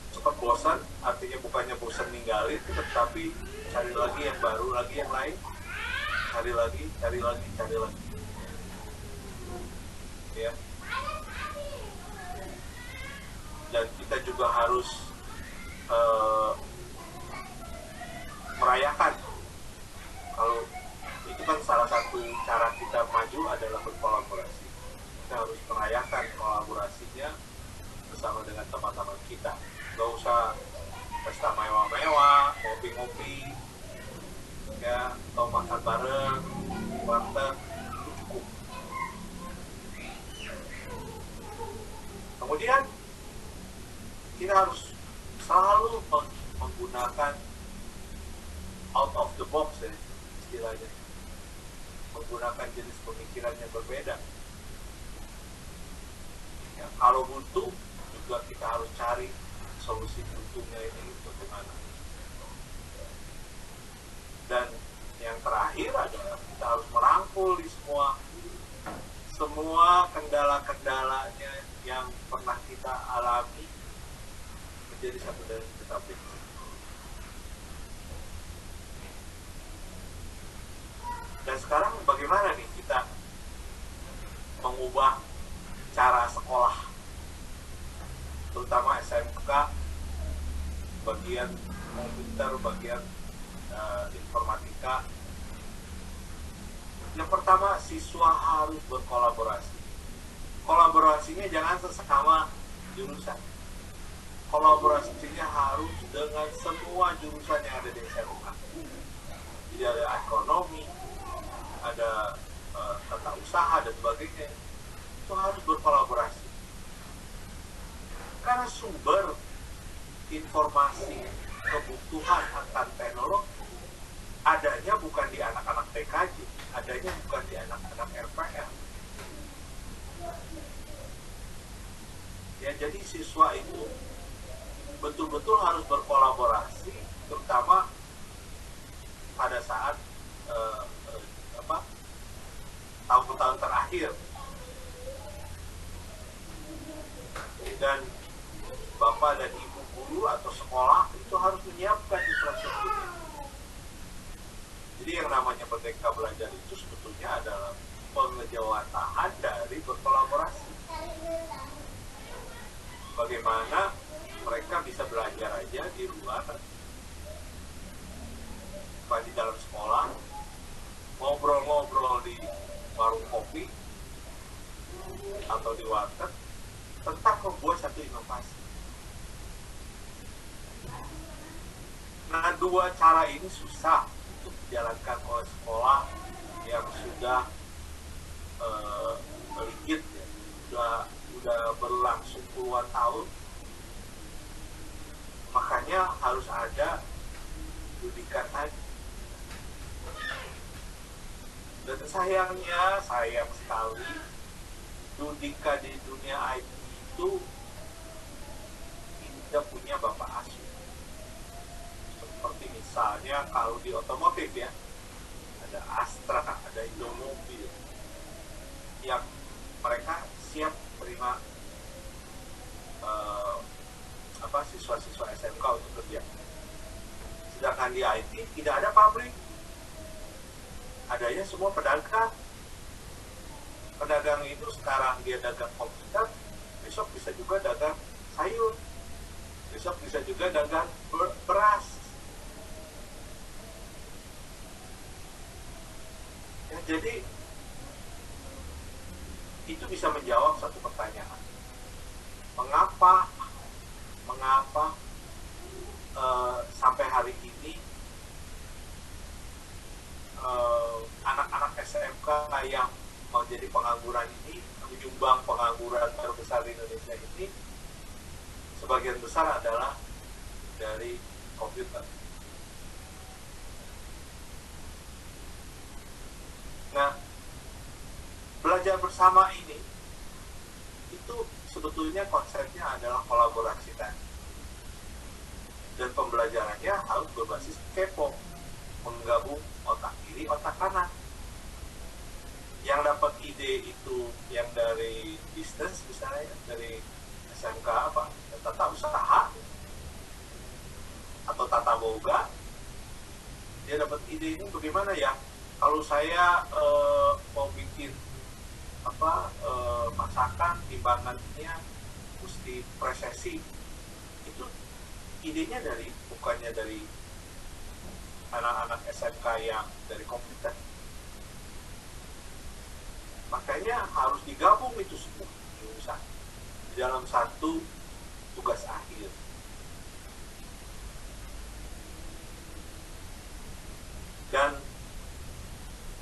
cepat bosan, artinya bukannya bosan ninggalin, tetapi cari lagi yang baru, lagi yang lain, cari lagi, ya. Dan kita juga harus merayakan. Kalau itu kan salah satu cara kita maju adalah berkolaborasi. Kita harus merayakan kolaborasinya bersama dengan teman-teman kita. Gak usah pesta mewah-mewah, ngopi-ngopi, ya, atau makan bareng, warteg, itu cukup. Kemudian kita harus selalu menggunakan out of the box, ya, istilahnya, menggunakan jenis pemikiran yang berbeda. Ya, kalau buntu juga kita harus cari solusi buntunya ini bagaimana. semua kendala-kendalanya yang pernah kita alami menjadi satu database. Dan sekarang bagaimana nih kita mengubah cara sekolah, terutama SMK, bagian komputer, bagian informatika. Yang pertama, siswa harus berkolaborasi. Kolaborasinya jangan sesama jurusan. Kolaborasinya harus dengan semua jurusan yang ada di SMK. Jadi ada ekonomi, ada tata usaha dan sebagainya. Itu harus berkolaborasi. Karena sumber informasi kebutuhan akan teknologi adanya bukan di anak-anak TKJ, adanya bukan di anak-anak RPL. Ya, jadi siswa itu betul-betul harus berkolaborasi, terutama pada saat tahun-tahun terakhir. Dan Bapak dan Ibu guru atau sekolah itu harus menyiapkan infrastrukturnya. Jadi yang namanya Merdeka Belajar itu sebetulnya adalah pengejawantahan dari berkolaborasi. Bagaimana mereka bisa belajar aja di luar, bukan di dalam sekolah, ngobrol-ngobrol di warung kopi atau di warteg tentang membuat satu inovasi. Nah, dua cara ini susah untuk dijalankan oleh sekolah yang sudah legit, ya. Udah berlangsung puluhan tahun. Makanya harus ada pendidikan tadi. Dan sayang sekali Dudika di dunia IT itu tidak punya bapak asuh. Seperti misalnya kalau di otomotif ya, ada Astra, ada Indomobil yang mereka siap terima siswa-siswa SMK untuk kerja. Sedangkan di IT tidak ada pabrik, adanya semua pedagang. Pedagang itu sekarang dia dagang komputer, besok bisa juga dagang sayur, besok bisa juga dagang beras. Ya, jadi itu bisa menjawab satu pertanyaan. Mengapa sampai hari ini anak-anak SMK yang menjadi pengangguran ini, menyumbang pengangguran terbesar di Indonesia ini, sebagian besar adalah dari komputer. Nah, belajar bersama ini itu sebetulnya konsepnya adalah kolaborasi tadi. Dan pembelajarannya harus berbasis kepo, menggabung otak kiri, otak kanan. Yang dapat ide itu yang dari bisnis misalnya, dari SMK tata usaha atau tata boga, dia dapat ide ini bagaimana ya, kalau saya mau bikin masakan, timbangannya mesti presisi, itu idenya bukannya dari anak-anak SMK yang dari komputer. Makanya harus digabung itu semua jurusan di dalam satu tugas akhir. Dan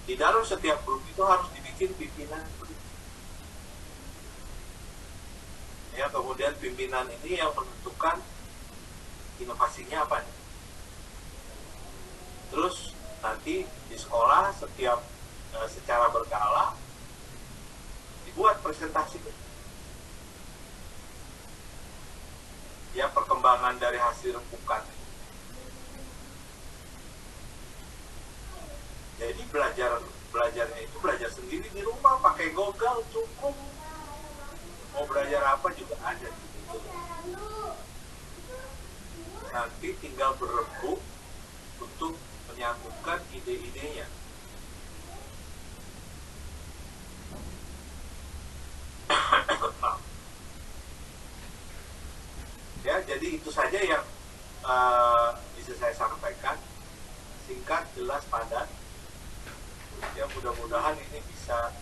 di dalam setiap grup itu harus dibikin pimpinan. Ya, kemudian pimpinan ini yang menentukan inovasinya apa nih. Terus nanti di sekolah setiap secara berkala dibuat presentasi. Ya, perkembangan dari hasil rembukan. Jadi belajar belajarnya itu belajar sendiri di rumah pakai Google cukup, mau belajar apa juga ada gitu. Nanti tinggal berembuk untuk menyatukan ide-idenya. Ya, jadi itu saja yang bisa saya sampaikan, singkat, jelas, padat. Ya, mudah-mudahan ini bisa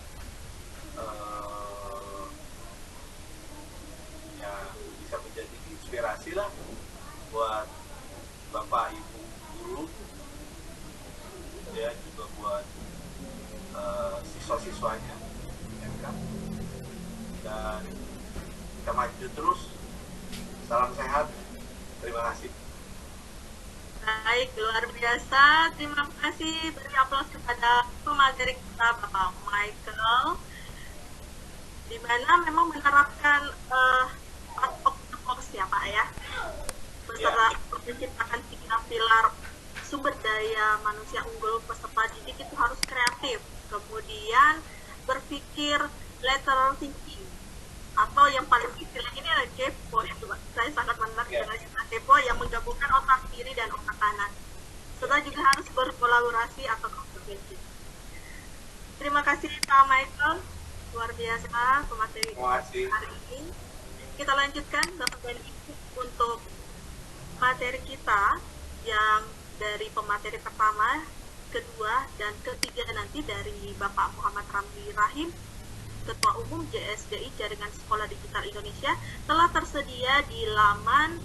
ya bisa menjadi inspirasi lah buat Bapak Ibu guru, ya juga buat siswa-siswanya, ya kan? Dan kita maju terus. Salam sehat. Terima kasih. Baik, luar biasa. Terima kasih. Beri aplaus kepada pemateri kita, Bapak Michael, di mana memang menerapkan out of the box ya Pak ya, beserta menciptakan 3 pilar sumber daya manusia unggul peserta didik itu harus kreatif, kemudian berpikir lateral thinking, atau yang paling istilah ini adalah kepo ya Pak. Saya sangat menarik dengan istilah kepo yang menggabungkan otak kiri dan otak kanan, serta juga harus berkolaborasi atau kompetensi. Terima kasih Pak Michael, luar biasa pemateri hari ini. Kita lanjutkan Bapak dan Ibu untuk materi kita yang dari pemateri pertama, kedua, dan ketiga nanti dari Bapak Muhammad Ramli Rahim, Ketua Umum JSDI Jaringan Sekolah Digital Indonesia, telah tersedia di laman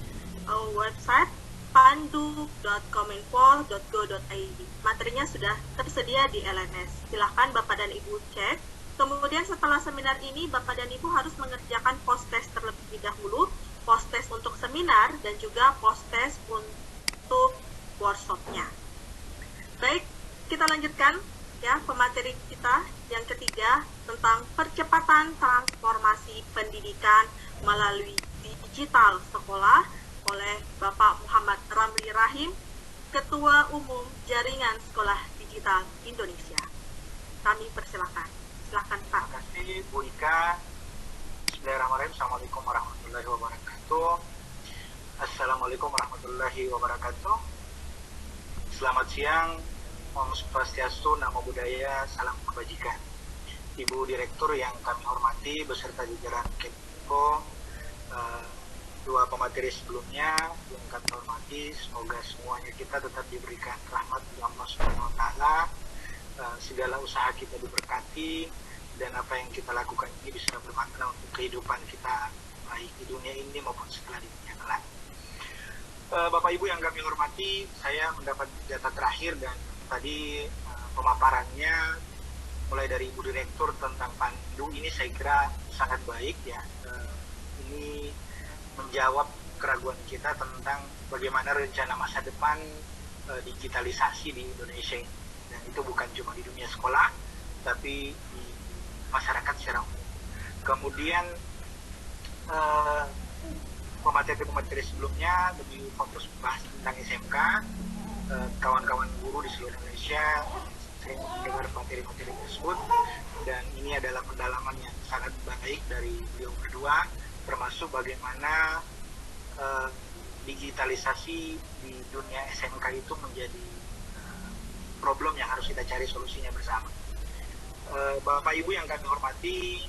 website pandu.kominfo.go.id. Materinya sudah tersedia di LMS. Silahkan Bapak dan Ibu cek. Kemudian setelah seminar ini, Bapak dan Ibu harus mengerjakan post-test terlebih dahulu, post-test untuk seminar dan juga post-test untuk workshopnya. Baik, kita lanjutkan ya pemateri kita yang ketiga tentang percepatan transformasi pendidikan melalui digital sekolah oleh Bapak Muhammad Ramli Rahim, Ketua Umum Jaringan Sekolah Digital Indonesia. Kami persilakan. Silakan Pak. Terima kasih Bu Ika. Bismillahirrahmanirrahim. Assalamualaikum warahmatullahi wabarakatuh. Assalamualaikum warahmatullahi wabarakatuh. Selamat siang. Om Swastiastu, Namo Buddhaya, salam kebajikan. Ibu Direktur yang kami hormati beserta jajaran Kemenko, dua pemateri sebelumnya yang kami hormati, semoga semuanya kita tetap diberikan rahmat dari Allah Subhanahu wa taala, segala usaha kita diberkati dan apa yang kita lakukan ini bisa bermakna untuk kehidupan kita baik di dunia ini maupun setelah di dunia kelak. Bapak Ibu yang kami hormati, saya mendapat data terakhir dan tadi pemaparannya mulai dari Ibu Direktur tentang Pandu ini saya kira sangat baik ya. Ini menjawab keraguan kita tentang bagaimana rencana masa depan digitalisasi di Indonesia ini. Dan itu bukan cuma di dunia sekolah, tapi di masyarakat secara umum. Kemudian pemateri-pemateri sebelumnya lebih fokus membahas tentang SMK. Kawan-kawan guru di seluruh Indonesia sering mendengar materi-materi tersebut, dan ini adalah pendalaman yang sangat baik dari beliau berdua, termasuk bagaimana digitalisasi di dunia SMK itu menjadi problem yang harus kita cari solusinya bersama. Bapak Ibu yang kami hormati,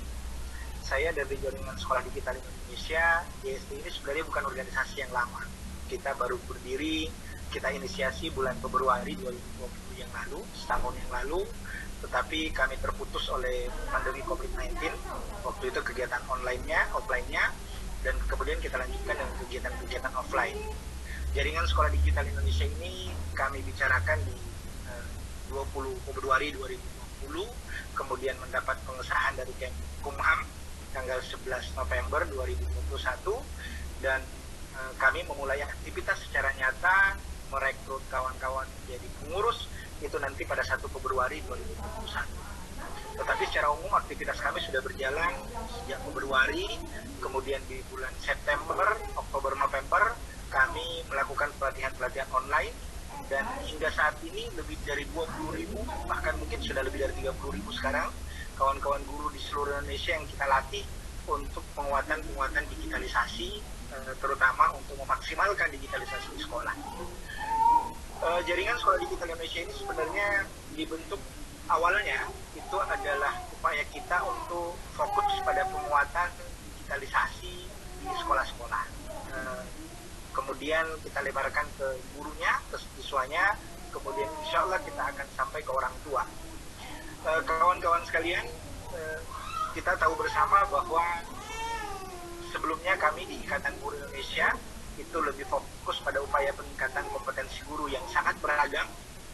saya dari Jaringan Sekolah Digital Indonesia, JSD ini sebenarnya bukan organisasi yang lama. Kita baru berdiri, kita inisiasi bulan Februari 2020 yang lalu, setahun yang lalu, tetapi kami terputus oleh pandemi COVID-19. Waktu itu kegiatan offline-nya, dan kemudian kita lanjutkan dengan kegiatan-kegiatan offline. Jaringan Sekolah Digital Indonesia ini kami bicarakan di 20 Februari 2020, kemudian mendapat pengesahan dari Kemenkumham tanggal 11 November 2021, dan kami memulai aktivitas secara nyata merekrut kawan-kawan menjadi pengurus itu nanti pada 1 Februari 2021. Tetapi secara umum aktivitas kami sudah berjalan sejak Februari, kemudian di bulan September, Oktober, November kami melakukan pelatihan-pelatihan online Dan hingga saat ini lebih dari 20.000, bahkan mungkin sudah lebih dari 30.000 sekarang, kawan-kawan guru di seluruh Indonesia yang kita latih untuk penguatan digitalisasi, terutama untuk memaksimalkan digitalisasi di sekolah. Jaringan sekolah digital Indonesia ini sebenarnya dibentuk awalnya itu adalah upaya kita untuk fokus pada penguatan digitalisasi di sekolah-sekolah. Kemudian kita lebarkan ke gurunya, ke siswanya, kemudian insya Allah kita akan sampai ke orang tua. Kawan-kawan sekalian, kita tahu bersama bahwa sebelumnya kami di Ikatan Guru Indonesia itu lebih fokus pada upaya peningkatan kompetensi guru yang sangat beragam,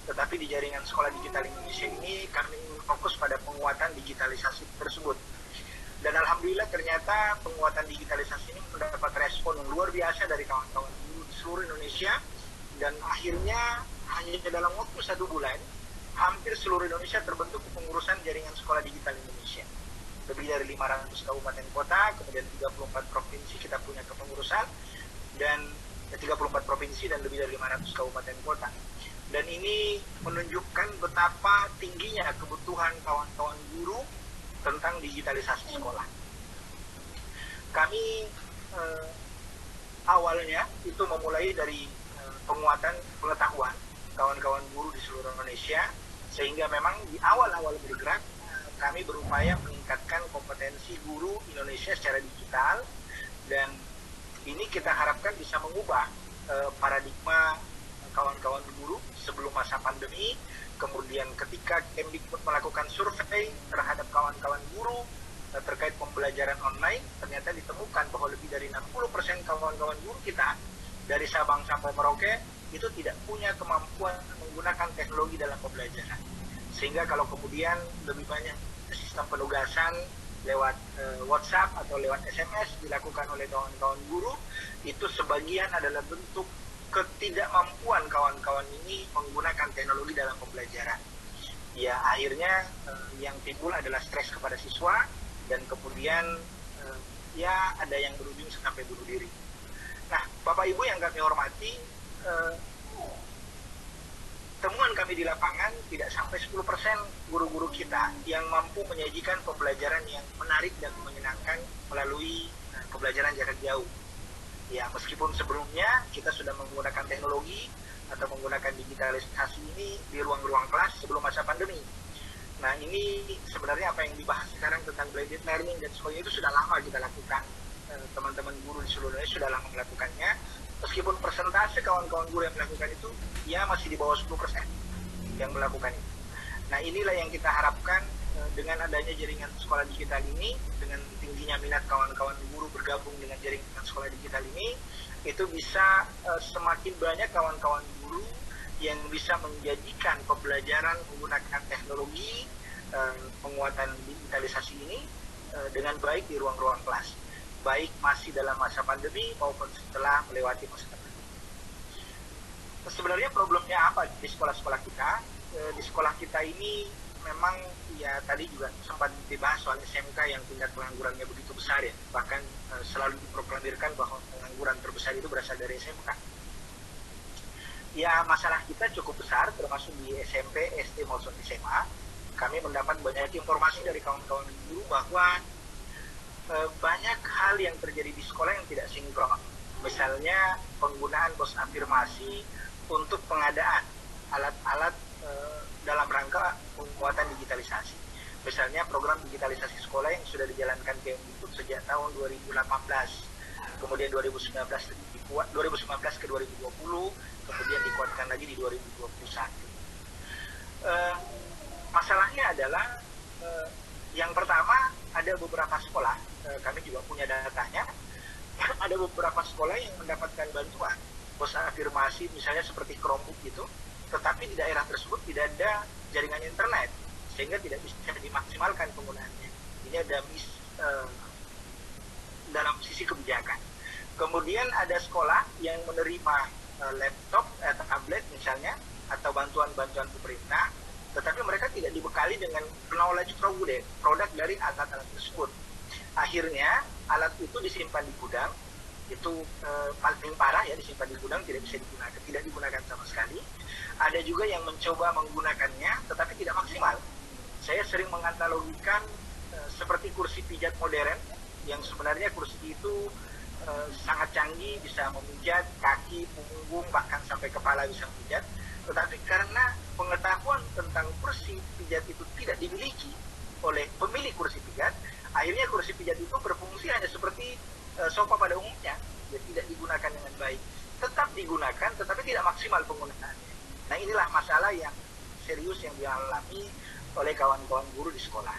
tetapi di jaringan sekolah digital Indonesia ini kami fokus pada penguatan digitalisasi tersebut. Dan alhamdulillah ternyata penguatan digitalisasi ini mendapat respon yang luar biasa dari kawan-kawan guru di seluruh Indonesia, dan akhirnya hanya dalam waktu 1 bulan hampir seluruh Indonesia terbentuk kepengurusan jaringan sekolah digital Indonesia. Lebih dari 500 kabupaten kota, kemudian 34 provinsi kita punya kepengurusan, dan 34 provinsi dan lebih dari 500 kabupaten kota. Dan ini menunjukkan betapa tingginya kebutuhan kawan-kawan guru tentang digitalisasi sekolah. Kami awalnya itu memulai dari penguatan pengetahuan kawan-kawan guru di seluruh Indonesia, sehingga memang di awal-awal bergerak kami berupaya meningkatkan kompetensi guru Indonesia secara digital, dan ini kita harapkan bisa mengubah paradigma kawan-kawan guru sebelum masa pandemi. Kemudian ketika Kemdikbud melakukan survei terhadap kawan-kawan guru terkait pembelajaran online, ternyata ditemukan bahwa lebih dari 60% kawan-kawan guru kita dari Sabang sampai Merauke itu tidak punya kemampuan menggunakan teknologi dalam pembelajaran. Sehingga kalau kemudian lebih banyak sistem penugasan lewat WhatsApp atau lewat SMS dilakukan oleh kawan-kawan guru, itu sebagian adalah bentuk ketidakmampuan kawan-kawan ini menggunakan teknologi dalam pembelajaran. Ya akhirnya yang timbul adalah stres kepada siswa, dan kemudian ya ada yang berujung sampai bunuh diri. Nah, Bapak Ibu yang kami hormati, temuan kami di lapangan tidak sampai 10% guru-guru kita yang mampu menyajikan pembelajaran yang menarik dan menyenangkan melalui pembelajaran jarak jauh. Ya, meskipun sebelumnya kita sudah menggunakan teknologi atau menggunakan digitalisasi ini di ruang-ruang kelas sebelum masa pandemi. Nah, ini sebenarnya apa yang dibahas sekarang tentang blended learning dan sebagainya itu sudah lama kita lakukan. Teman-teman guru di seluruh Indonesia sudah lama melakukannya. Meskipun persentase kawan-kawan guru yang melakukan itu ya masih di bawah 10% yang melakukan itu. Nah, inilah yang kita harapkan dengan adanya jaringan sekolah digital ini, dengan tingginya minat kawan-kawan guru bergabung dengan jaringan sekolah digital ini, itu bisa semakin banyak kawan-kawan guru yang bisa menjadikan pembelajaran menggunakan teknologi penguatan digitalisasi ini dengan baik di ruang-ruang kelas, baik masih dalam masa pandemi maupun setelah melewati masa pandemi. Sebenarnya problemnya apa di sekolah-sekolah kita? Di sekolah kita ini memang ya tadi juga sempat dibahas soal SMK yang tingkat penganggurannya begitu besar ya, bahkan selalu diproklamirkan bahwa pengangguran terbesar itu berasal dari SMK. Ya, masalah kita cukup besar termasuk di SMP, SD maupun SMA. Kami mendapat banyak informasi dari kawan-kawan guru bahwa banyak hal yang terjadi di sekolah yang tidak sinkron. Misalnya penggunaan pos afirmasi untuk pengadaan alat-alat dalam rangka penguatan digitalisasi. Misalnya program digitalisasi sekolah yang sudah dijalankan Kemdikbud sejak tahun 2018, kemudian 2019 ke 2020, kemudian dikuatkan lagi di 2021. Masalahnya adalah yang pertama, ada beberapa sekolah, kami juga punya datanya, ada beberapa sekolah yang mendapatkan bantuan pos afirmasi misalnya seperti Chromebook gitu, tetapi di daerah tersebut tidak ada jaringan internet sehingga tidak bisa dimaksimalkan penggunaannya. Ini ada dalam sisi kebijakan. Kemudian ada sekolah yang menerima laptop atau tablet misalnya atau bantuan-bantuan pemerintah, tetapi mereka tidak dibekali dengan knowledge produk dari alat-alat tersebut. Akhirnya alat itu disimpan di gudang, itu paling parah ya, disimpan di gudang tidak bisa digunakan, tidak digunakan sama sekali. Ada juga yang mencoba menggunakannya tetapi tidak maksimal. Saya sering menganalogikan seperti kursi pijat modern yang sebenarnya kursi itu sangat canggih, bisa memijat kaki, punggung, bahkan sampai kepala bisa memijat. Tetapi karena pengetahuan tentang kursi pijat itu tidak dimiliki oleh pemilik kursi pijat, akhirnya kursi pijat itu berfungsi hanya seperti sofa pada umumnya, ya, tidak digunakan dengan baik. Tetap digunakan, tetapi tidak maksimal penggunaannya. Nah, inilah masalah yang serius yang dialami oleh kawan-kawan guru di sekolah.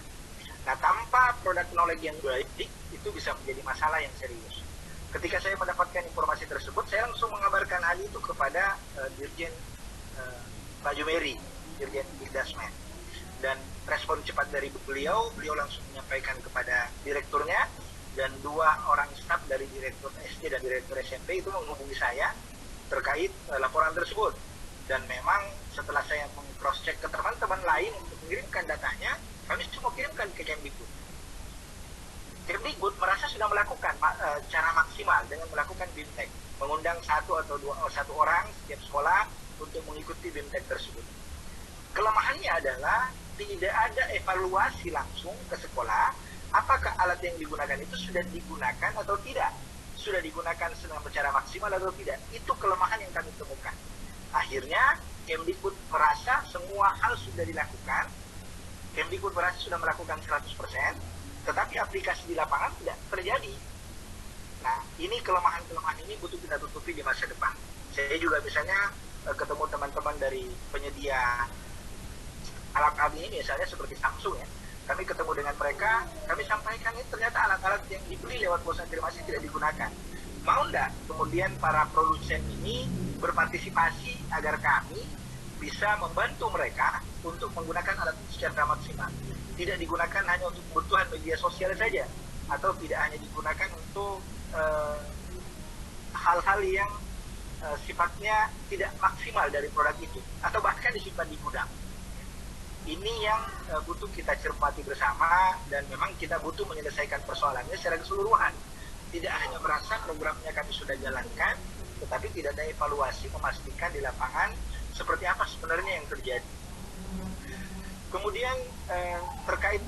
Nah, tanpa produk knowledge yang baik, itu bisa menjadi masalah yang serius. Ketika saya mendapatkan informasi tersebut, saya langsung mengabarkan hal itu kepada Dirjen Pak Jumeri, Dirjen Bigdasmen. Dan respon cepat dari beliau langsung menyampaikan kepada direkturnya, dan 2 orang staf dari direktur SD dan direktur SMP itu menghubungi saya terkait laporan tersebut. Dan memang setelah saya meng-cross check ke teman-teman lain untuk mengirimkan datanya, kami cuma kirimkan ke Kemdikbud. Kemdikbud merasa sudah melakukan cara maksimal dengan melakukan BIMTEK, mengundang 1 atau 2 orang setiap sekolah untuk mengikuti BIMTEK tersebut. Kelemahannya adalah tidak ada evaluasi langsung ke sekolah apakah alat yang digunakan itu sudah digunakan atau tidak, sudah digunakan secara maksimal atau tidak. Itu kelemahan yang kami temukan. Akhirnya Kemdikbud merasa semua hal sudah dilakukan, Kemdikbud merasa sudah melakukan 100%, tetapi aplikasi di lapangan tidak terjadi. Nah, ini kelemahan-kelemahan ini butuh kita tutupi di masa depan. Saya juga misalnya ketemu teman-teman dari penyedia alat-alat ini, misalnya seperti Samsung ya. Kami ketemu dengan mereka, kami sampaikan ini ternyata alat-alat yang dibeli lewat bosan afirmasi tidak digunakan. Mau enggak kemudian para produsen ini berpartisipasi agar kami bisa membantu mereka untuk menggunakan alat itu secara maksimal. Tidak digunakan hanya untuk kebutuhan media sosial saja, atau tidak hanya digunakan untuk hal-hal yang sifatnya tidak maksimal dari produk itu, atau bahkan disimpan di gudang. Ini yang butuh kita cermati bersama, dan memang kita butuh menyelesaikan persoalannya secara keseluruhan. Tidak hanya merasa programnya kami sudah jalankan, tetapi tidak ada evaluasi memastikan di lapangan seperti apa sebenarnya yang terjadi. Kemudian terkait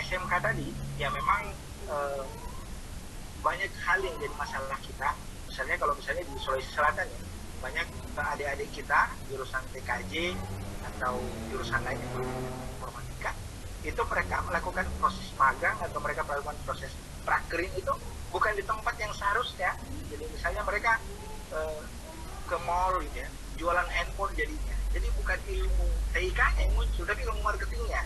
SMK tadi, ya memang banyak hal yang jadi masalah kita. Misalnya kalau misalnya di Sulawesi Selatan ya, banyak adik-adik kita jurusan TKJ atau jurusan lain yang berhubungan dengan informatika, itu mereka melakukan proses magang atau mereka melakukan proses prakrin itu bukan di tempat yang seharusnya. Jadi misalnya mereka ke mall gitu ya, jualan handphone jadinya. Jadi bukan ilmu TIK-nya yang muncul, tapi ilmu marketingnya.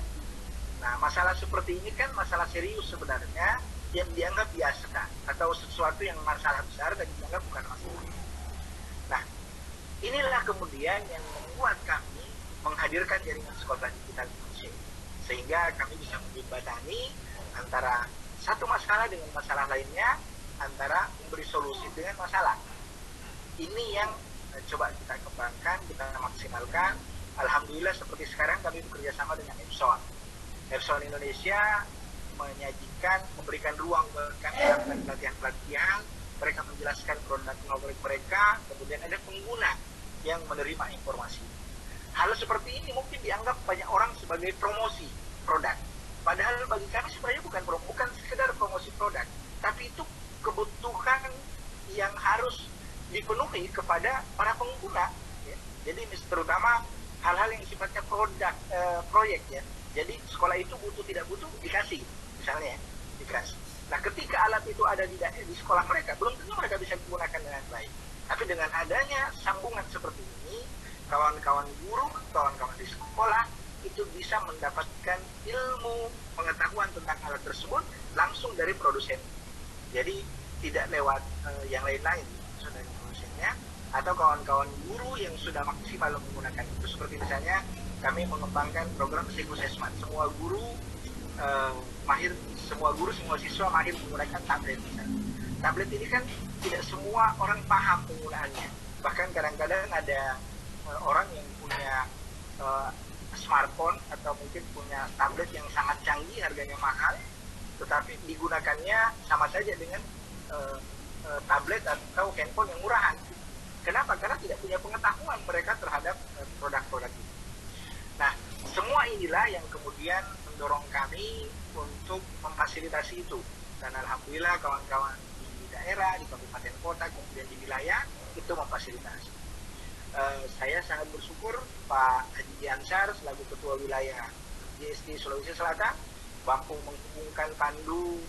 Nah, masalah seperti ini kan masalah serius sebenarnya, yang dianggap biasa atau sesuatu yang masalah besar dan dianggap bukan masalah. Nah, inilah kemudian yang membuat kami menghadirkan jaringan sekolah digital Indonesia, sehingga kami bisa menjembatani antara satu masalah dengan masalah lainnya, antara memberi solusi dengan masalah. Ini yang coba kita kembangkan, kita maksimalkan. Alhamdulillah seperti sekarang kami bekerja sama dengan Epson. Epson Indonesia menyajikan, memberikan ruang bagi kami melakukan pelatihan-pelatihan, mereka menjelaskan produk knowledge mereka, kemudian ada pengguna yang menerima informasi. Hal seperti ini mungkin dianggap banyak orang sebagai promosi produk. Padahal bagi kami sebenarnya bukan sekedar promosi produk, tapi itu kebutuhan yang harus dipenuhi kepada para pengguna. Ya. Jadi terutama hal-hal yang sifatnya proyek ya. Jadi sekolah itu butuh tidak butuh dikasih, misalnya ya, dikasih. Nah, ketika alat itu ada di sekolah mereka, belum tentu mereka bisa digunakan dengan baik. Tapi dengan adanya sambungan seperti ini, kawan-kawan guru, kawan-kawan di sekolah itu bisa mendapatkan ilmu pengetahuan tentang alat tersebut langsung dari produsen. Jadi tidak lewat yang lain-lain, langsung dari produsennya, atau kawan-kawan guru yang sudah maksimal menggunakan itu. Seperti misalnya kami mengembangkan program Sekusesmat. Semua guru semua siswa mahir menggunakan tablet misalnya. Tablet ini kan tidak semua orang paham penggunaannya. Bahkan kadang-kadang ada orang yang punya smartphone atau mungkin punya tablet yang sangat canggih, harganya mahal, tetapi digunakannya sama saja dengan tablet atau handphone yang murahan. Kenapa? Karena tidak punya pengetahuan mereka terhadap produk-produk itu. Nah, semua inilah yang kemudian mendorong kami untuk memfasilitasi itu. Dan alhamdulillah kawan-kawan di daerah, di kabupaten kota, kemudian di wilayah itu memfasilitasi. Saya sangat bersyukur Pak Haji Ansar selaku Ketua Wilayah JSD Sulawesi Selatan mampu menghubungkan pandu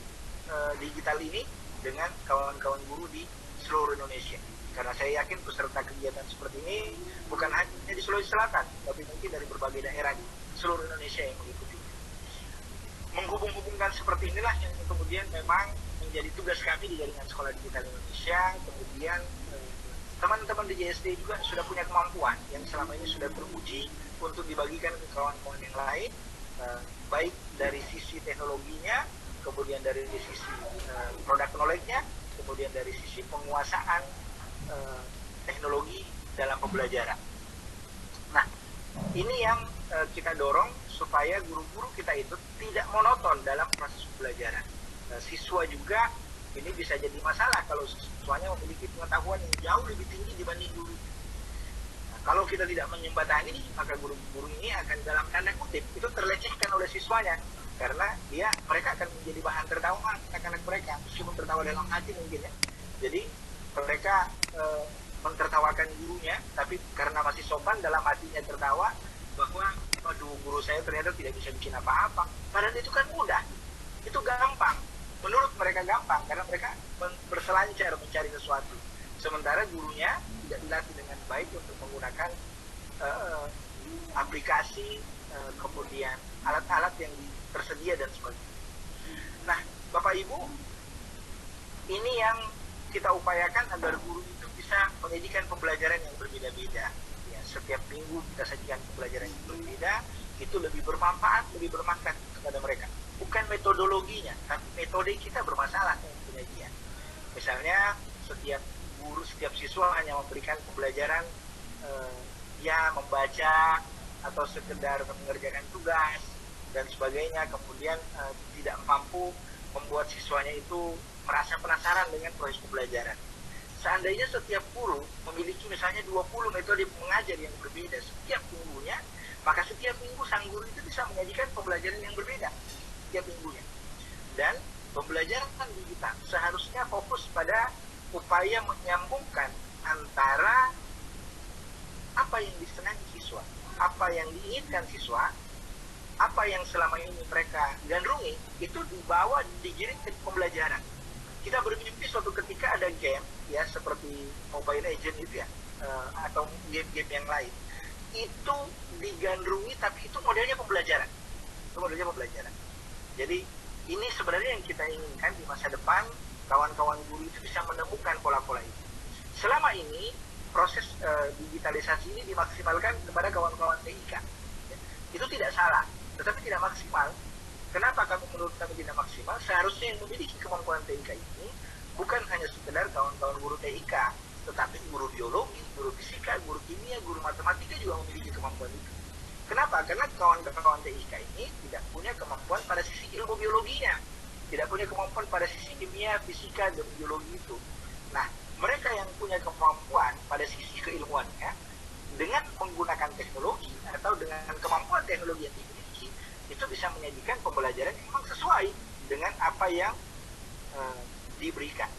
digital ini dengan kawan-kawan guru di seluruh Indonesia. Karena saya yakin peserta kegiatan seperti ini bukan hanya di Sulawesi Selatan, tapi mungkin dari berbagai daerah di seluruh Indonesia yang mengikuti. Menghubung-hubungkan seperti inilah yang kemudian memang menjadi tugas kami di Jaringan Sekolah Digital Indonesia. Kemudian teman-teman di JSD juga sudah punya kemampuan yang selama ini sudah teruji untuk dibagikan ke kawan-kawan yang lain, baik dari sisi teknologinya, kemudian dari sisi produk knowledge-nya, kemudian dari sisi penguasaan teknologi dalam pembelajaran. Nah, ini yang kita dorong supaya guru-guru kita itu tidak monoton dalam proses pembelajaran. Siswa juga ini bisa jadi masalah kalau siswanya memiliki pengetahuan yang jauh lebih tinggi dibanding guru. Nah, kalau kita tidak menyembatani, maka guru-guru ini akan dalam tanda kutip itu terlecehkan oleh siswanya, karena mereka akan menjadi bahan tertawa anak-anak mereka, meskipun tertawa dalam hati mungkin ya. Jadi mereka mentertawakan gurunya, tapi karena masih sopan dalam hatinya tertawa bahwa aduh guru saya ternyata tidak bisa bikin apa-apa. Padahal itu kan mudah, itu gampang. Menurut mereka gampang karena mereka berselancar mencari sesuatu. Sementara gurunya tidak dilatih dengan baik untuk menggunakan aplikasi, kemudian alat-alat yang tersedia dan sebagainya. Nah, Bapak Ibu, ini yang kita upayakan agar guru itu bisa menyajikan pembelajaran yang berbeda-beda. Ya, setiap minggu kita sajikan pembelajaran yang berbeda, itu lebih bermanfaat, lebih bermakna kepada mereka. Bukan metodologinya, tapi metode kita bermasalah dengan penyajian. Misalnya, setiap guru, setiap siswa hanya memberikan pembelajaran membaca atau sekedar mengerjakan tugas dan sebagainya, kemudian tidak mampu membuat siswanya itu merasa penasaran dengan proses pembelajaran. Seandainya setiap guru memiliki misalnya 20 metode mengajar yang berbeda setiap minggunya, maka setiap minggu sang guru itu bisa menyajikan pembelajaran yang berbeda setiap minggunya. Dan pembelajaran digital seharusnya fokus pada upaya menyambungkan antara apa yang disenangi siswa, apa yang diinginkan siswa, apa yang selama ini mereka gandrungi, itu dibawa, digiring ke pembelajaran. Kita bermimpi suatu ketika ada game, ya seperti Mobile Legends itu ya, atau game-game yang lain, itu digandrungi, tapi itu modelnya pembelajaran. Itu modelnya pembelajaran. Jadi ini sebenarnya yang kita inginkan di masa depan, kawan-kawan guru itu bisa menemukan pola-pola itu. Selama ini proses digitalisasi ini dimaksimalkan kepada kawan-kawan TIK. Itu tidak salah, tetapi tidak maksimal. Kenapa menurut kami tidak maksimal? Seharusnya yang memiliki kemampuan TIK ini bukan hanya sekedar kawan-kawan guru TIK, tetapi guru biologi, guru fisika, guru kimia, guru matematika juga memiliki kemampuan itu. Kenapa? Karena kawan-kawan TIK ini tidak punya kemampuan pada sisi ilmu biologinya, tidak punya kemampuan pada sisi kimia, fisika, dan biologi itu. Nah, mereka yang punya kemampuan pada sisi keilmuannya, dengan menggunakan teknologi atau dengan kemampuan teknologi yang dimiliki, itu bisa menyajikan pembelajaran yang memang sesuai dengan apa yang diberikan.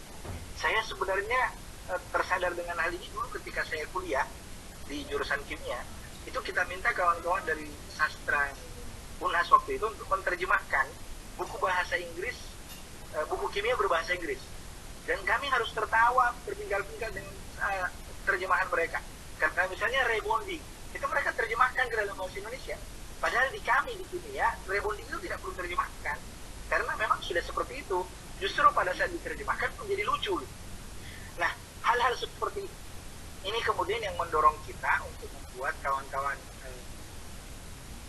Saya sebenarnya tersadar dengan hal ini dulu ketika saya kuliah di jurusan kimia. Itu kita minta kawan-kawan dari sastra UNAS waktu itu untuk menerjemahkan buku bahasa Inggris, buku kimia berbahasa Inggris. Dan kami harus tertawa berpinggal-pinggal dengan terjemahan mereka. Karena misalnya rebonding, itu mereka terjemahkan ke dalam bahasa Indonesia. Padahal di kami di kimia, rebonding itu tidak perlu terjemahkan. Karena memang sudah seperti itu. Justru pada saat diterjemahkan menjadi lucu. Nah, hal-hal seperti ini kemudian yang mendorong kita untuk membuat kawan-kawan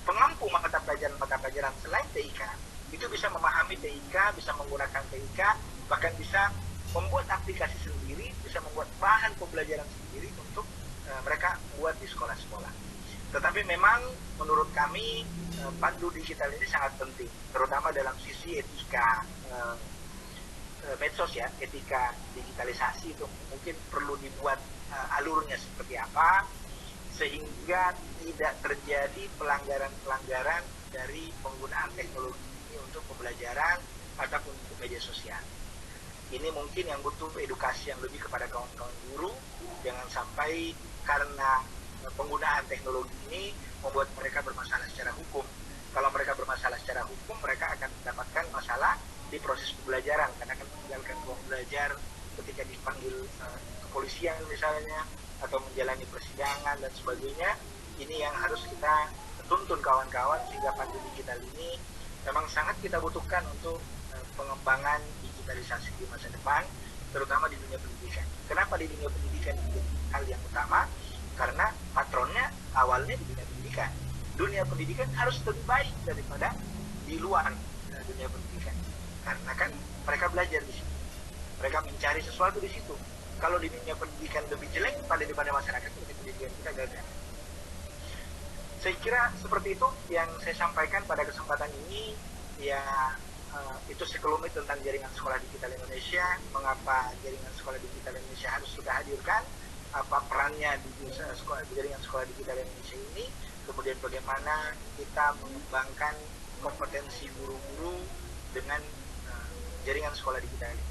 pengampu mata pelajaran selain TIK itu bisa memahami TIK, bisa menggunakan TIK, bahkan bisa membuat aplikasi sendiri, bisa membuat bahan pembelajaran sendiri untuk mereka buat di sekolah-sekolah. Tetapi memang menurut kami pandu digital ini sangat penting, terutama dalam sisi etika medsos ya, etika digitalisasi itu mungkin perlu dibuat alurnya seperti apa sehingga tidak terjadi pelanggaran-pelanggaran dari penggunaan teknologi ini untuk pembelajaran ataupun untuk media sosial. Ini mungkin yang butuh edukasi yang lebih kepada kawan-kawan guru, jangan sampai karena penggunaan teknologi ini membuat mereka bermasalah secara hukum. Kalau mereka bermasalah secara hukum, mereka akan mendapatkan masalah di proses pembelajaran, karena akan meninggalkan ruang belajar ketika dipanggil kepolisian misalnya, atau menjalani persidangan dan sebagainya. Ini yang harus kita tuntun kawan-kawan, sehingga pandu digital ini memang sangat kita butuhkan untuk pengembangan digitalisasi di masa depan, terutama di dunia pendidikan. Kenapa di dunia pendidikan ini hal yang utama? Karena patronnya awalnya di dunia pendidikan. Dunia pendidikan harus lebih baik daripada di luar dunia pendidikan. Karena kan mereka belajar di situ. Mereka mencari sesuatu di situ. Kalau di dunia pendidikan lebih jelek daripada masyarakat, dunia pendidikan kita gagal. Saya kira seperti itu yang saya sampaikan pada kesempatan ini. Ya, itu sekelumit tentang jaringan sekolah digital Indonesia. Mengapa jaringan sekolah digital Indonesia harus kita hadirkan? Apa perannya di jaringan sekolah digital Indonesia ini? Kemudian bagaimana kita mengembangkan kompetensi guru-guru dengan jaringan sekolah digital ini.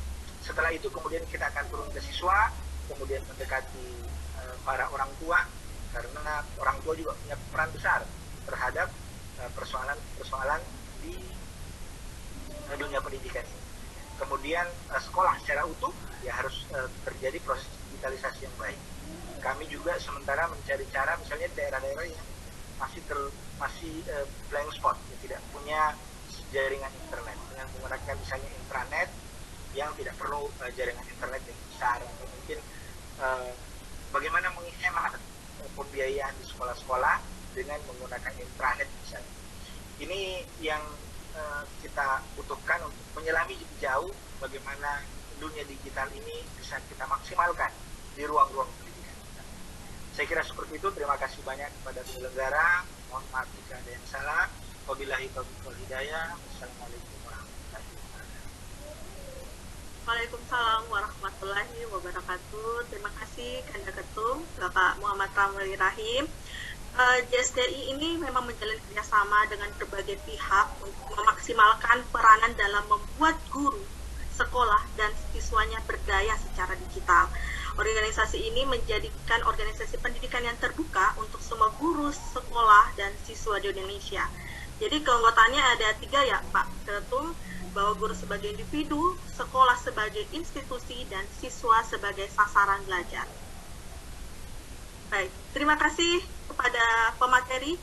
Setelah itu kemudian kita akan turun ke siswa, kemudian mendekati para orang tua, karena orang tua juga punya peran besar terhadap persoalan-persoalan di dunia pendidikan ini. Kemudian sekolah secara utuh ya harus terjadi proses digitalisasi yang baik. Kami juga sementara mencari cara, misalnya daerah-daerah yang masih blank spot, yang tidak punya jaringan internet, dengan menggunakan misalnya intranet yang tidak perlu jaringan internet yang besar, atau mungkin bagaimana menghemat pembiayaan di sekolah-sekolah dengan menggunakan intranet misalnya. Ini yang kita butuhkan untuk menyelami jauh bagaimana dunia digital ini bisa kita maksimalkan di ruang-ruang pendidikan. Saya kira seperti itu. Terima kasih banyak kepada penyelenggara. Mohon maaf jika ada yang salah. Wabillahi taufiq wal hidayah. Wassalamualaikum warahmatullahi wabarakatuh. Waalaikumsalam warahmatullahi wabarakatuh. Terima kasih Kanda Ketum, Bapak Muhammad Ramli Rahim. JSDI ini memang menjalin kerjasama dengan berbagai pihak untuk memaksimalkan peranan dalam membuat guru, sekolah, dan siswanya berdaya secara digital. Organisasi ini menjadikan organisasi pendidikan yang terbuka untuk semua guru, sekolah, dan siswa di Indonesia. Jadi keanggotaannya ada 3 ya Pak Ketum, bahwa guru sebagai individu, sekolah sebagai institusi, dan siswa sebagai sasaran belajar. Baik, terima kasih kepada pemateri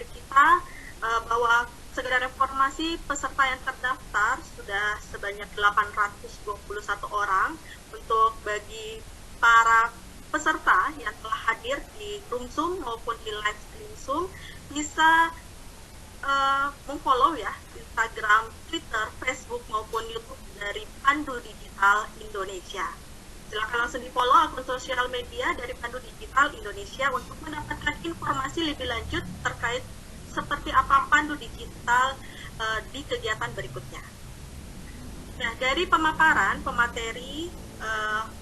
kita, bahwa sekedar informasi peserta yang terdaftar sudah sebanyak 821 orang. Untuk bagi para peserta yang telah hadir di room Zoom maupun di live stream Zoom, bisa memfollow ya Instagram, Twitter, Facebook maupun YouTube dari Pandu Digital Indonesia. Silakan langsung di-follow akun sosial media dari Pandu Digital Indonesia untuk mendapatkan informasi lebih lanjut terkait seperti apa Pandu Digital di kegiatan berikutnya. Nah, dari pemaparan pemateri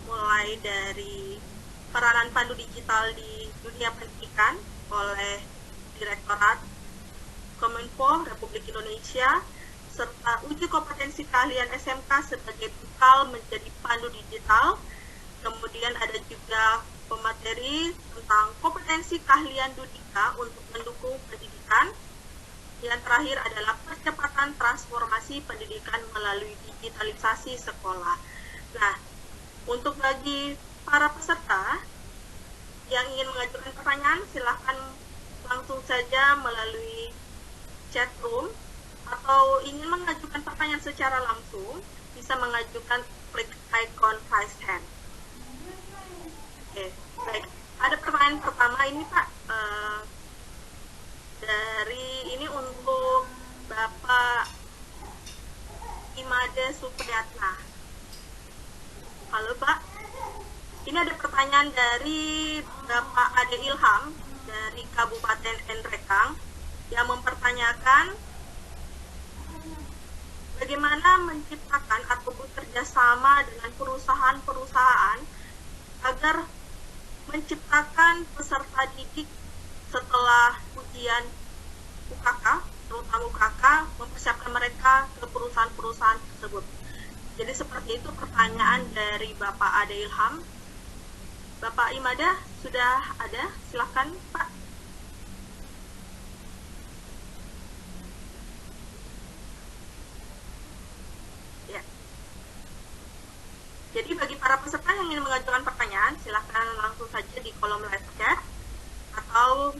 mulai dari peranan Pandu Digital di dunia pendidikan oleh Direktorat Kominfo Republik Indonesia, serta uji kompetensi keahlian SMK sebagai bekal menjadi pandu digital. Kemudian ada juga pemateri tentang kompetensi keahlian Dudika untuk mendukung pendidikan. Yang terakhir adalah percepatan transformasi pendidikan melalui digitalisasi sekolah. Nah, untuk bagi para peserta yang ingin mengajukan pertanyaan, silahkan langsung saja melalui chat room, atau ingin mengajukan pertanyaan secara langsung, bisa mengajukan klik icon raise hand. Oke, baik. Ada pertanyaan pertama ini Pak, dari ini untuk Bapak Imade Supriyatna. Halo Pak, ini ada pertanyaan dari Bapak Ade Ilham dari Kabupaten Nrekang yang mempertanyakan bagaimana menciptakan atau bekerja sama dengan perusahaan-perusahaan agar menciptakan peserta didik setelah ujian UKK, terutama UKK, mempersiapkan mereka ke perusahaan-perusahaan tersebut. Jadi seperti itu pertanyaan dari Bapak Ade Ilham. Bapak Imada sudah ada? Silakan Pak. Ya. Jadi bagi para peserta yang ingin mengajukan pertanyaan, silakan langsung saja di kolom live chat atau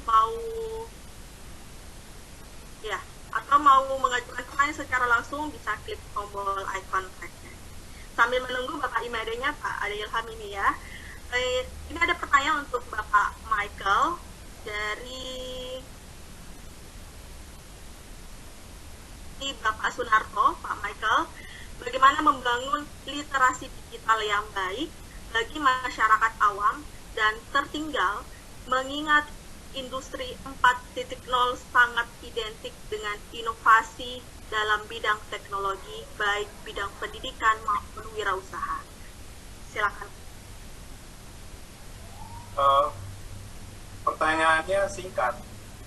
mau mengajukan pertanyaan secara langsung bisa klik tombol icon flashnya. Sambil menunggu Bapak Imadanya Pak Ade Ilham ini ya. Ini ada pertanyaan untuk Bapak Michael dari Bapak Sunarto. Pak Michael, bagaimana membangun literasi digital yang baik bagi masyarakat awam dan tertinggal, mengingat industri 4.0 sangat identik dengan inovasi dalam bidang teknologi, baik bidang pendidikan maupun wirausaha. Silakan. Pertanyaannya singkat,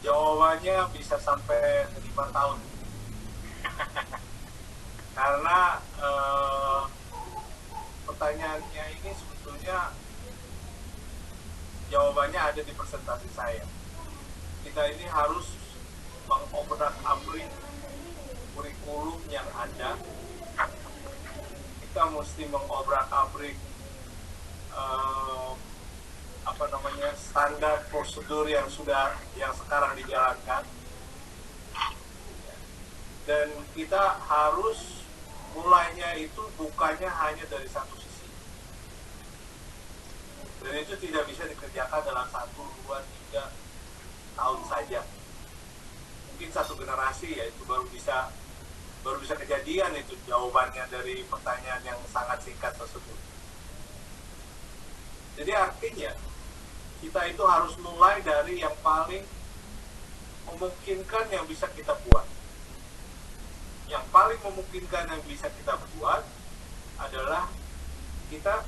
jawabannya bisa sampai 5 tahun. Karena pertanyaannya ini sebetulnya jawabannya ada di presentasi saya. Kita ini harus mengobrak-abrik kurikulum yang ada. Kita mesti mengobrak-abrik standar prosedur yang sekarang dijalankan. Dan kita harus mulainya itu bukannya hanya dari satu sisi. Dan itu tidak bisa dikerjakan dalam 1, 2, 3 tahun saja. Mungkin satu generasi ya itu baru bisa kejadian itu jawabannya dari pertanyaan yang sangat singkat tersebut. Jadi artinya kita itu harus mulai dari yang paling memungkinkan yang bisa kita buat. Yang paling memungkinkan yang bisa kita buat adalah kita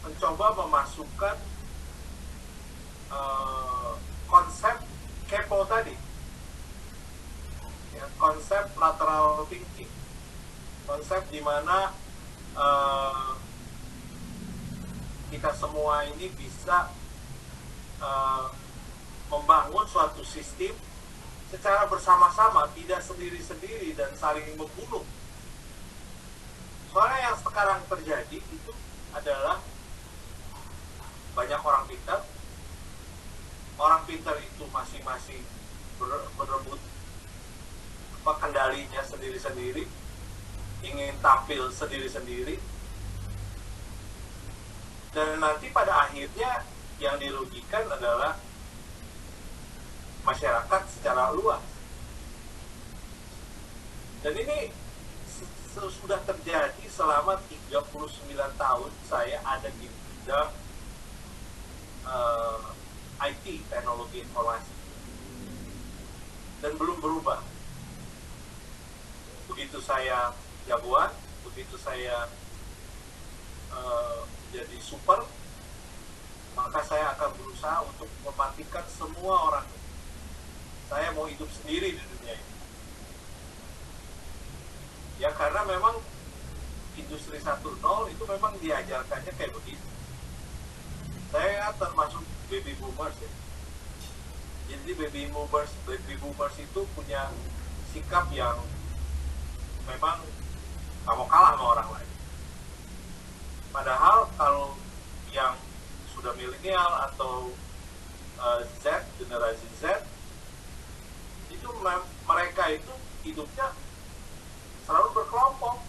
mencoba memasukkan konsep kepo tadi, ya, konsep lateral thinking, konsep di mana kita semua ini bisa membangun suatu sistem secara bersama-sama, tidak sendiri-sendiri dan saling membunuh. Soalnya yang sekarang terjadi itu adalah banyak orang pintar. Orang pintar itu masing-masing berebut kendalinya sendiri-sendiri, ingin tampil sendiri-sendiri, dan nanti pada akhirnya yang dirugikan adalah masyarakat secara luas. Dan ini sudah terjadi selama 39 tahun saya ada di bidang IT, teknologi informasi, dan belum berubah. Begitu saya jagoan, begitu saya jadi super, maka saya akan berusaha untuk mematikan semua orang. Saya mau hidup sendiri di dunia ini. Ya karena memang industri 1.0 itu memang diajarkannya kayak begitu. Saya termasuk baby boomers ya. Jadi baby boomers itu punya sikap yang memang nggak mau kalah sama orang lain. Padahal kalau yang sudah milenial atau Z, generasi Z, itu mereka itu hidupnya selalu berkelompok.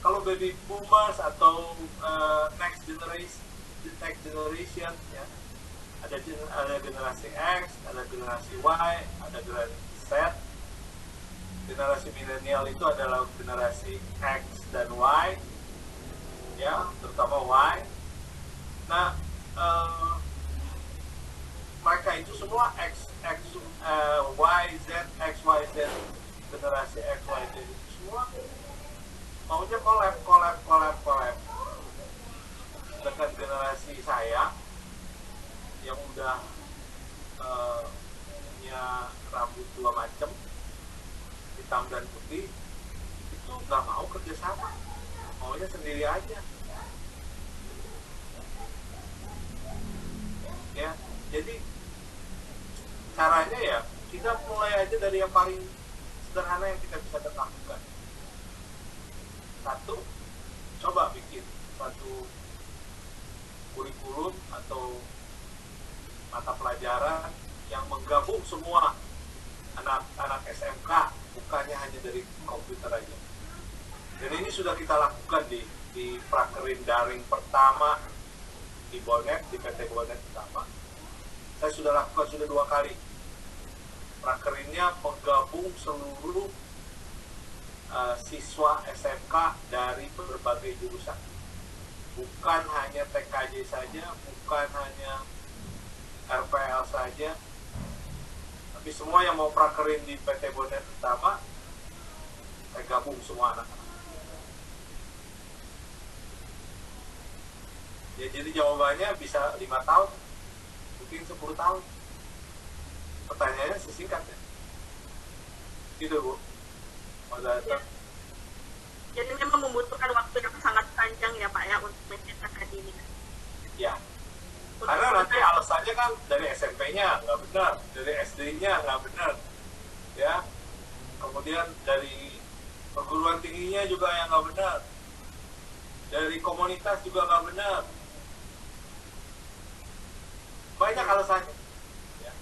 Kalau baby boomers atau next generation ya, ada generasi X, ada generasi Y, ada generasi Z. Generasi milenial itu adalah generasi X dan Y, ya, terutama Y. Nah, mereka itu semua Y, Z, X, Y, Z, generasi X, Y, Z itu semua maunya collab dengan generasi saya yang udah punya rambut dua macam, hitam dan putih, itu nggak mau kerjasama, maunya sendiri aja. Ya, jadi caranya ya kita mulai aja dari yang paling sederhana yang kita bisa lakukan. Satu, coba bikin satu kurikulum atau mata pelajaran yang menggabung semua anak-anak SMK, bukannya hanya dari komputer aja. Dan ini sudah kita lakukan di prakerin daring pertama di Bonet, di PT Bonet pertama. Saya sudah lakukan sudah 2 kali. Prakerinnya menggabung seluruh siswa SMK dari berbagai jurusan. Bukan hanya TKJ saja, bukan hanya RPL saja, tapi semua yang mau prakerin di PT Bonet pertama, saya gabung semua anak-anak. Ya, jadi jawabannya bisa 5 tahun, mungkin 10 tahun. Pertanyaannya sesingkat ya. Gitu Bu. Ya. Jadi memang membutuhkan waktu yang sangat panjang ya Pak ya untuk menciptakan ini. Ya. Karena nanti alasannya kan dari SMP-nya nggak benar, dari SD-nya nggak benar, ya. Kemudian dari perguruan tingginya juga yang nggak benar, dari komunitas juga nggak benar. Banyak alasannya. Ya.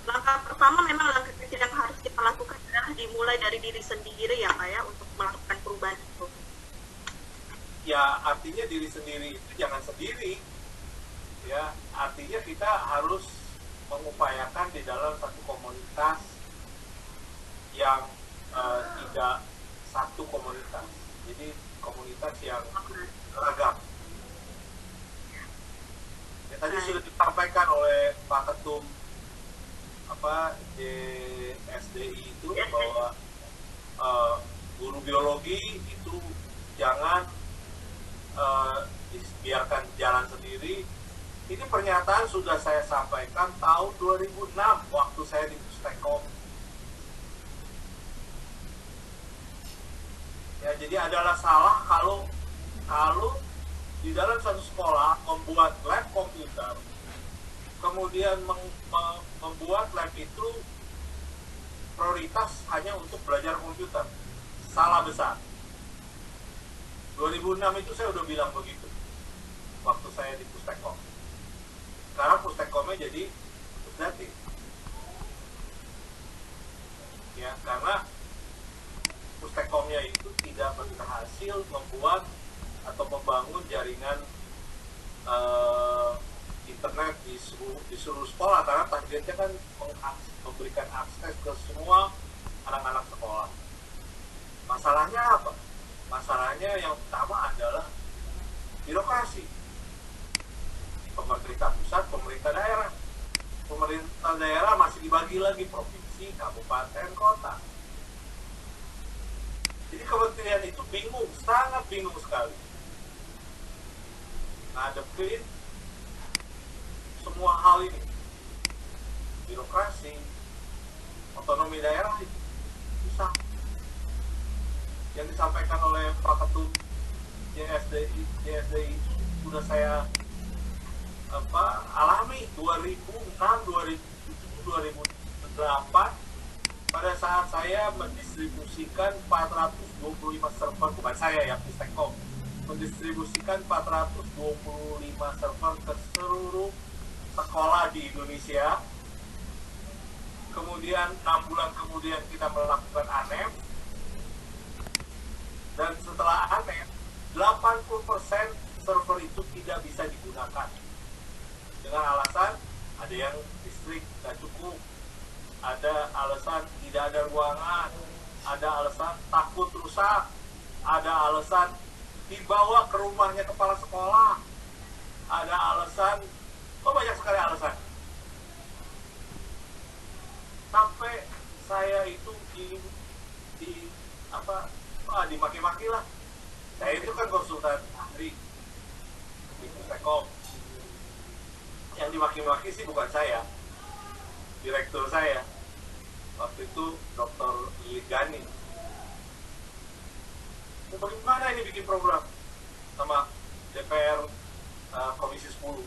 Langkah pertama memang langkah kecil yang harus kita lakukan adalah dimulai dari diri sendiri ya Pak ya untuk melakukan perubahan itu. Ya, artinya diri sendiri itu jangan sendiri. Ya, artinya kita harus mengupayakan di dalam satu komunitas yang tidak satu komunitas. Jadi komunitas yang beragam. Ya, tadi sudah disampaikan oleh Pak Ketum DSDI itu bahwa guru biologi itu jangan dibiarkan jalan sendiri. Ini pernyataan sudah saya sampaikan tahun 2006 waktu saya di Pustekom. Ya, jadi adalah salah kalau di dalam satu sekolah membuat lab komputer, kemudian membuat lab itu prioritas hanya untuk belajar komputer. Salah besar. 2006 itu saya udah bilang begitu waktu saya di Pustekom. Sekarang Pustekomnya jadi Pusdatin. Ya, karena Pustekomnya itu tidak berhasil membuat atau membangun jaringan internet di seluruh sekolah, karena targetnya kan memberikan akses ke semua anak-anak sekolah. Masalahnya apa? Masalahnya yang utama adalah birokrasi. Pemerintah pusat, pemerintah daerah. Pemerintah daerah masih dibagi lagi provinsi, kabupaten, kota. Jadi kementerian itu bingung, sangat bingung sekali. Ngadepin semua hal ini. Birokrasi, otonomi daerah itu susah. Yang disampaikan oleh Pak Ketum JSDI itu sudah saya alami 2006, 2007, 2008 pada saat saya mendistribusikan 425 server, bukan saya ya, Pustekom, mendistribusikan 425 server ke seluruh sekolah di Indonesia. Kemudian 6 bulan kemudian kita melakukan ANEM, dan setelah ANEM 80% server itu tidak bisa digunakan dengan alasan ada yang listrik tidak cukup, ada alasan tidak ada ruangan, ada alasan takut rusak, ada alasan dibawa ke rumahnya kepala sekolah, ada alasan, banyak sekali alasan. Sampai saya itu dimaki-maki lah. Saya itu kan konsultan ahli di Pustekom. Yang dimaki-maki sih bukan saya, direktur saya. Waktu itu Dr. Lili Gani. Bagaimana ini bikin program sama DPR Komisi 10?